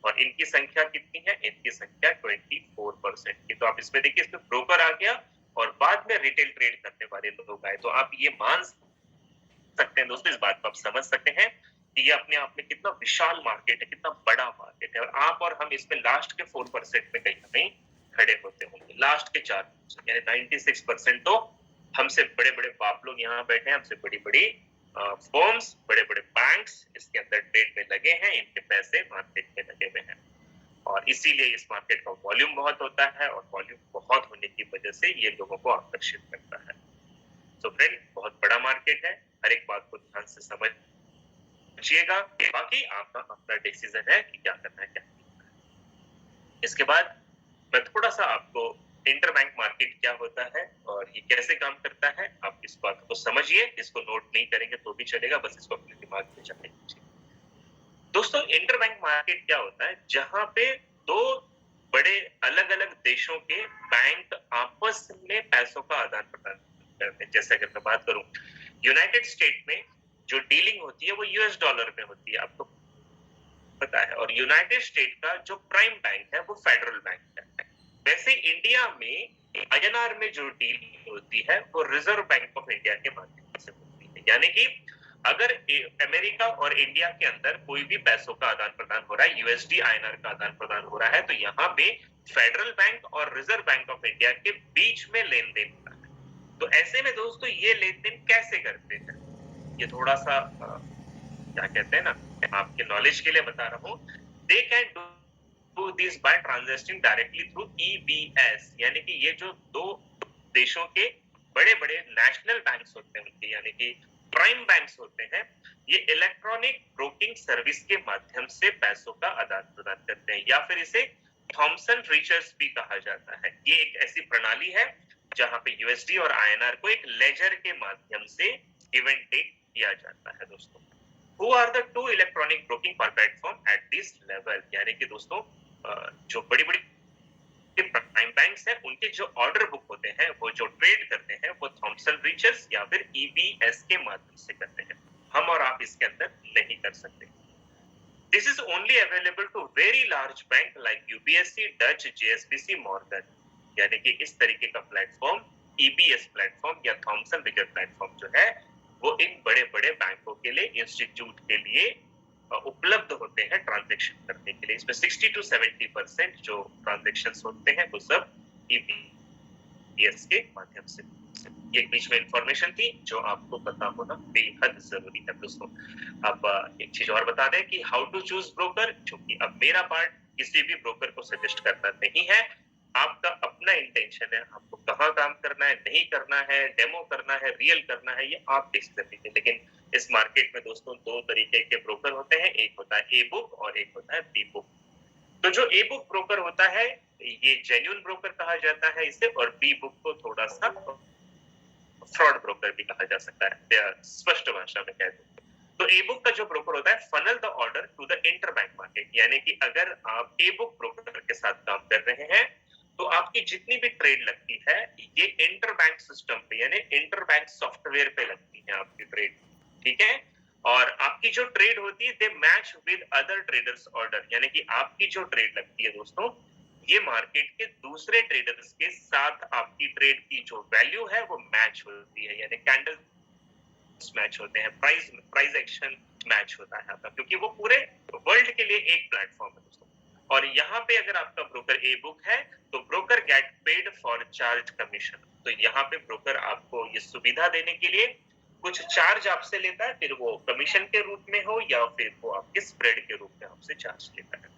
और इनकी संख्या कितनी है? इनकी संख्या 24% की। तो आप इसमें देखिए, इसमें ब्रोकर आ गया और बाद में रिटेल ट्रेड करने वाले लोग आए। तो आप ये मान सकते हैं दोस्तों, इस बात को आप समझ सकते हैं कि ये अपने आप में कितना विशाल मार्केट है, कितना बड़ा मार्केट है। और आप और हम इसमें लास्ट के 4% में कहीं ना कहीं खड़े होते होंगे, लास्ट के 4%, यानी 96% तो हमसे बड़े बड़े बाप लोग यहाँ बैठे हैं, हमसे बड़ी बड़ी फर्म्स, बड़े बड़े बैंक्स इसके अंदर ट्रेड में लगे हैं, इनके पैसे मार्केट में लगे हुए हैं। और इसीलिए इस मार्केट का वॉल्यूम बहुत होता है, और वॉल्यूम बहुत होने की वजह से ये लोगों को आकर्षित करता है। तो फ्रेंड, बहुत बड़ा मार्केट है, हर एक बात को ध्यान से समझिएगा। बाकी आपका अपना डिसीजन है कि क्या करना है, क्या नहीं करना है। इसके बाद मैं थोड़ा सा आपको इंटरबैंक मार्केट क्या होता है और ये कैसे काम करता है, आप इस बात को समझिए। इसको नोट नहीं करेंगे तो भी चलेगा, बस इसको अपने दिमाग में जाने दीजिए। दोस्तों, इंटरबैंक मार्केट क्या होता है? जहां पे दो बड़े अलग अलग देशों के बैंक आपस में पैसों का आदान प्रदान करते हैं। जैसे अगर मैं बात करूं, यूनाइटेड स्टेट में जो डीलिंग होती है वो यूएस डॉलर में होती है, आपको पता है। और यूनाइटेड स्टेट का जो प्राइम बैंक है वो फेडरल बैंक है। वैसे इंडिया में आईएनआर में जो डीलिंग होती है वो रिजर्व बैंक ऑफ इंडिया के माध्यम से होती है। यानी कि अगर अमेरिका और इंडिया के अंदर कोई भी पैसों का आदान प्रदान हो रहा है, यूएसडी आईएनआर का आदान प्रदान हो रहा है, तो यहाँ पे फेडरल बैंक और रिजर्व बैंक ऑफ इंडिया के बीच में लेन देन होता है। तो ऐसे में दोस्तों ये लेन देन कैसे करते हैं, ये थोड़ा सा क्या कहते हैं ना, आपके नॉलेज के लिए बता रहा हूँ। They can do this by transacting directly through EBS, यानी कि ये जो दो देशों के बड़े बड़े नेशनल बैंक्स होते हैं उनके, यानी कि प्राइम बैंक्स होते हैं, ये इलेक्ट्रॉनिक ब्रोकिंग सर्विस के माध्यम से पैसों का आदान प्रदान करते हैं, या फिर इसे थॉमसन रिचर्स भी कहा जाता है। ये एक ऐसी प्रणाली है जहां पे यूएसडी और आईएनआर को एक लेजर के माध्यम से गिव एंड टेक किया जाता है। दोस्तों, Who are the two electronic broking platform at this level? यानी कि दोस्तों जो बड़ी बड़ी प्राइम बैंक्स हैं उनके जो ऑर्डर बुक होते हैं, वो जो ट्रेड करते हैं, वो थॉमसन रिचर्स या फिर ईबीएस के माध्यम से करते हैं। हम और आप इसके अंदर नहीं कर सकते। This is only available to very large bank like UBSC, Dutch, JSBC, Morgan। यानी कि इस तरीके का प्लेटफॉर्म, ईबीएस प्लेटफॉर्म या थॉमसन रिचर्स प्लेटफॉर्म जो है, वो इन बड़े बड़े बैंकों के लिए, इंस्टीट्यूट के लिए उपलब्ध होते हैं ट्रांजैक्शन करने के लिए। इसमें 60 to 70% जो ट्रांजैक्शंस होते हैं वो सब ईबीएस के माध्यम से। ये बीच में इंफॉर्मेशन थी जो आपको पता होना बेहद जरूरी है दोस्तों। अब एक चीज और बता दें कि हाउ टू चूज ब्रोकर, क्योंकि अब मेरा पार्ट किसी भी ब्रोकर को सजेस्ट करना नहीं है। आपका अपना इंटेंशन है, आपको कहाँ काम करना है, नहीं करना है, डेमो करना है, रियल करना है, ये आप डिसाइड कीजिए। लेकिन इस मार्केट में दोस्तों दो तरीके के ब्रोकर होते हैं, एक होता है ए बुक और एक होता है बी बुक। तो जो ए बुक ब्रोकर होता है ये जेन्युइन ब्रोकर कहा जाता है इसे, और बी बुक को थोड़ा सा फ्रॉड ब्रोकर भी कहा जा सकता है, स्पष्ट भाषा में कहते हैं। तो ए बुक का जो ब्रोकर होता है, funnel the order to the interbank market, यानी कि अगर आप ए बुक ब्रोकर के साथ काम कर रहे हैं तो आपकी जितनी भी ट्रेड लगती है ये इंटरबैंक सिस्टम पे यानी इंटरबैंक सॉफ्टवेयर पे लगती है आपकी ट्रेड, ठीक है। और आपकी जो ट्रेड होती है they match with other traders order, यानी कि आपकी जो ट्रेड लगती है दोस्तों, ये मार्केट के दूसरे ट्रेडर्स के साथ आपकी ट्रेड की जो वैल्यू है वो मैच होती है, यानी कैंडल मैच होते हैं, प्राइस एक्शन मैच होता है आपका, क्योंकि वो पूरे वर्ल्ड के लिए एक प्लेटफॉर्म है दोस्तों। और यहाँ पे अगर आपका ब्रोकर ए बुक है तो broker get paid for charge commission. तो यहाँ पे ब्रोकर आपको ये सुविधा देने के लिए कुछ चार्ज आपसे लेता है, फिर वो कमीशन के रूप में हो या फिर वो आपके स्प्रेड के रूप में आपसे चार्ज लेता है।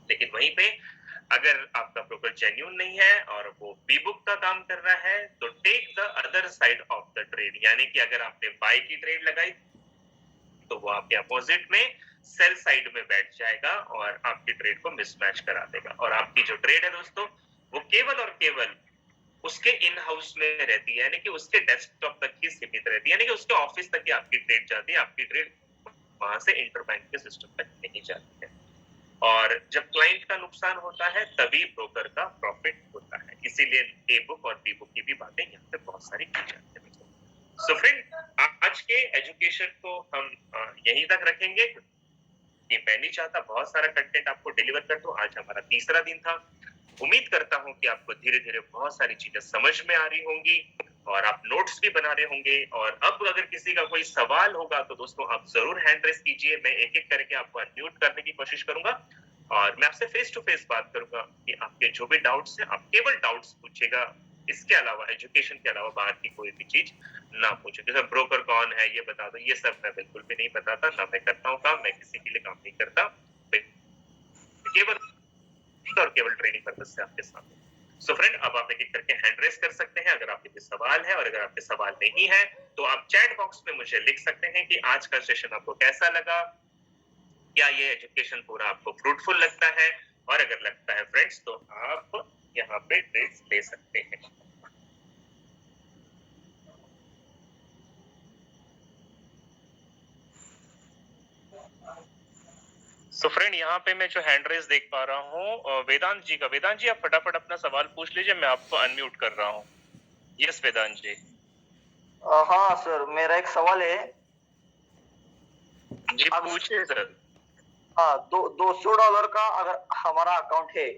लेकिन वहीं पे अगर आपका ब्रोकर जेन्युइन नहीं है और वो बी बुक का काम कर रहा है, तो take the other side of the trade, यानी कि अगर आपने बाय की ट्रेड लगाई तो वो आपके अपोजिट में सेल साइड में बैठ जाएगा और आपकी ट्रेड को मिसमैच करा देगा। और आपकी जो ट्रेड है दोस्तों, वो केवल और केवल उसके इन हाउस में रहती है, यानी कि उसके डेस्कटॉप तक ही सीमित रहती है, यानी कि उसके ऑफिस तक ही आपकी ट्रेड जाती है। आपकी ट्रेड वहां से इंटरबैंक के सिस्टम तक नहीं जाती है। और जब क्लाइंट का नुकसान होता है तभी ब्रोकर का प्रॉफिट होता है। इसीलिए ए बुक और बी बुक की भी बातें यहाँ पे बहुत सारी की जाती है। सो फ्रेंड, आज के एजुकेशन को हम यहीं तक रखेंगे कि मैं नहीं चाहता बहुत सारा कंटेंट आपको डिलीवर कर दूं। आज हमारा तीसरा दिन था। उम्मीद करता हूं कि आपको धीरे धीरे बहुत सारी चीजें समझ में आ रही होंगी और आप नोट्स भी बना रहे होंगे। और अब अगर किसी का कोई सवाल होगा तो दोस्तों आप जरूर हैंड रेस कीजिए, मैं एक एक करके आपको अनम्यूट करने की कोशिश करूंगा और मैं आपसे फेस टू फेस बात करूंगा कि आपके जो भी डाउट्स हैं आप केवल डाउट्स पूछेगा। इसके अलावा एजुकेशन के अलावा बाहर की कोई भी चीज ना पूछे। जैसे ब्रोकर कौन है ये बता दो, ये सब मैं बिल्कुल भी नहीं बताता, ना मैं करता हूँ काम, मैं किसी के लिए काम नहीं करता, केवल और केवल ट्रेनिंग पर्पस से आपके सामने। सो फ्रेंड, अब आप एक एक करके हैंड रेस कर सकते हैं अगर आपके कोई सवाल है, और अगर आपके सवाल नहीं है तो आप चैट बॉक्स में मुझे लिख सकते हैं कि आज का सेशन आपको कैसा लगा, क्या ये एजुकेशन पूरा आपको फ्रूटफुल लगता है। और अगर लगता है फ्रेंड्स तो आप यहाँ पे ट्रेड्स ले सकते हैं। सो फ्रेंड, यहाँ पे मैं जो हैंड रेस देख पा रहा हूँ वेदांत जी का। वेदांत जी, आप फटाफट अपना सवाल पूछ लीजिए, मैं आपको अनम्यूट कर रहा हूँ। यस वेदांत जी। हाँ सर, मेरा एक सवाल है जी पूछिए सर। हाँ, $200 का अगर हमारा अकाउंट है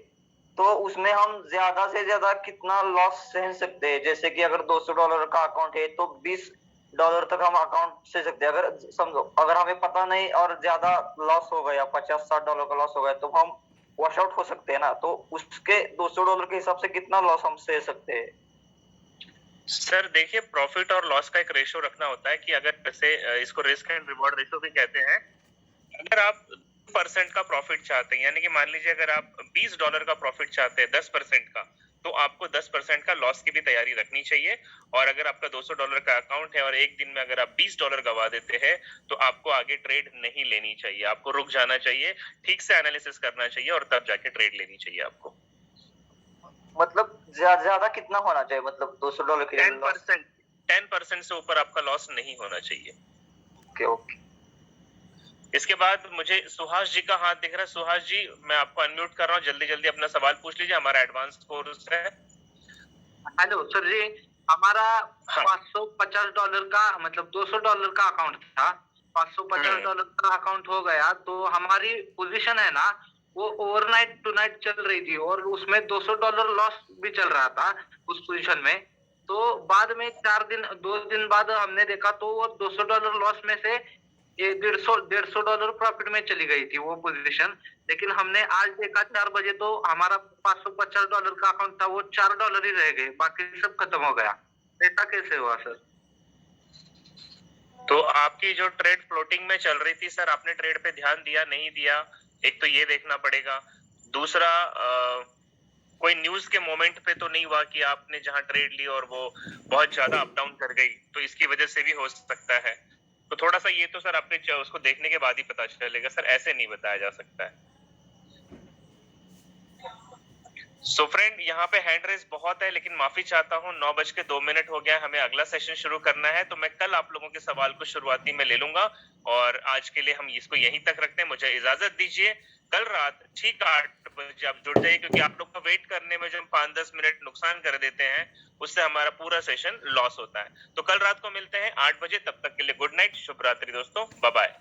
तो उसमें हम ज्यादा से ज्यादा कितना लॉस सह सकते हैं? जैसे कि अगर $200 का अकाउंट है तो $20 तक हम अकाउंट सह सकते हैं। अगर समझो अगर हमें पता नहीं और ज्यादा लॉस हो गया, $50-60 का लॉस हो गया, तो हम वॉश आउट हो सकते हैं ना? तो उसके $200 के हिसाब से कितना लॉस हम सह सकते हैं? सर देखिए, प्रॉफिट और लॉस का एक रेशियो रखना होता है कि अगर जैसे इसको रिस्क एंड रिवॉर्ड रेशियो भी कहते हैं। अगर आप 10% का प्रॉफिट चाहते हैं, यानी कि मान लीजिए अगर आप $20 का प्रॉफिट चाहते हैं 10% का, तो आपको 10% का लॉस की भी तैयारी रखनी चाहिए। और अगर आपका $200 का अकाउंट है और एक दिन में अगर आप $20 गवा देते हैं तो आपको आगे ट्रेड नहीं लेनी चाहिए, आपको रुक जाना चाहिए, ठीक से एनालिसिस करना चाहिए और तब जाके ट्रेड लेनी चाहिए आपको। मतलब ज्यादा कितना होना चाहिए? मतलब $200 के लिए 10% से ऊपर आपका लॉस नहीं होना चाहिए। Okay okay. इसके बाद मुझे सुहास जी का हाथ दिख रहा है। सुहास जी, मैं आपको अनम्यूट कर रहा हूँ, जल्दी जल्दी अपना सवाल पूछ लीजिए, हमारा एडवांस कोर्स है। हेलो सर जी, हमारा हाँ। $550 का मतलब $200 का अकाउंट था। $550 का अकाउंट हो गया तो हमारी पोजीशन है ना, वो ओवरनाइट टू नाइट चल रही थी और उसमें $200 लॉस भी चल रहा था उस पोजीशन में। तो बाद में 2 दिन बाद हमने देखा तो वो $200 लॉस में से ये $150 प्रॉफिट में चली गई थी वो पोजीशन। लेकिन हमने आज देखा 4 बजे तो हमारा $550 का अकाउंट था, वो $4 ही रह गए, बाकी सब खत्म हो गया। ऐसा कैसे हुआ सर? तो आपकी जो ट्रेड फ्लोटिंग में चल रही थी सर, आपने ट्रेड पे ध्यान दिया नहीं दिया, एक तो ये देखना पड़ेगा। दूसरा, कोई न्यूज के मोमेंट पे तो नहीं हुआ कि आपने जहां ट्रेड ली और वो बहुत ज्यादा अप डाउन कर गई, तो इसकी वजह से भी हो सकता है। तो थोड़ा सा ये तो सर आपने उसको देखने के बाद ही पता चलेगा सर, ऐसे नहीं बताया जा सकता है। सो फ्रेंड, यहाँ पे हैंड रेस बहुत है, लेकिन माफी चाहता हूँ 9:02 हो गया, हमें अगला सेशन शुरू करना है। तो मैं कल आप लोगों के सवाल को शुरुआती में ले लूंगा और आज के लिए हम इसको यहीं तक रखते हैं। मुझे इजाजत दीजिए। कल रात ठीक 8 बजे आप जुड़ जाइए, क्योंकि आप लोग का वेट करने में जो हम 5-10 मिनट नुकसान कर देते हैं उससे हमारा पूरा सेशन लॉस होता है। तो कल रात को मिलते हैं 8 बजे, तब तक के लिए गुड नाइट, शुभ रात्रि दोस्तों, बाय बाय।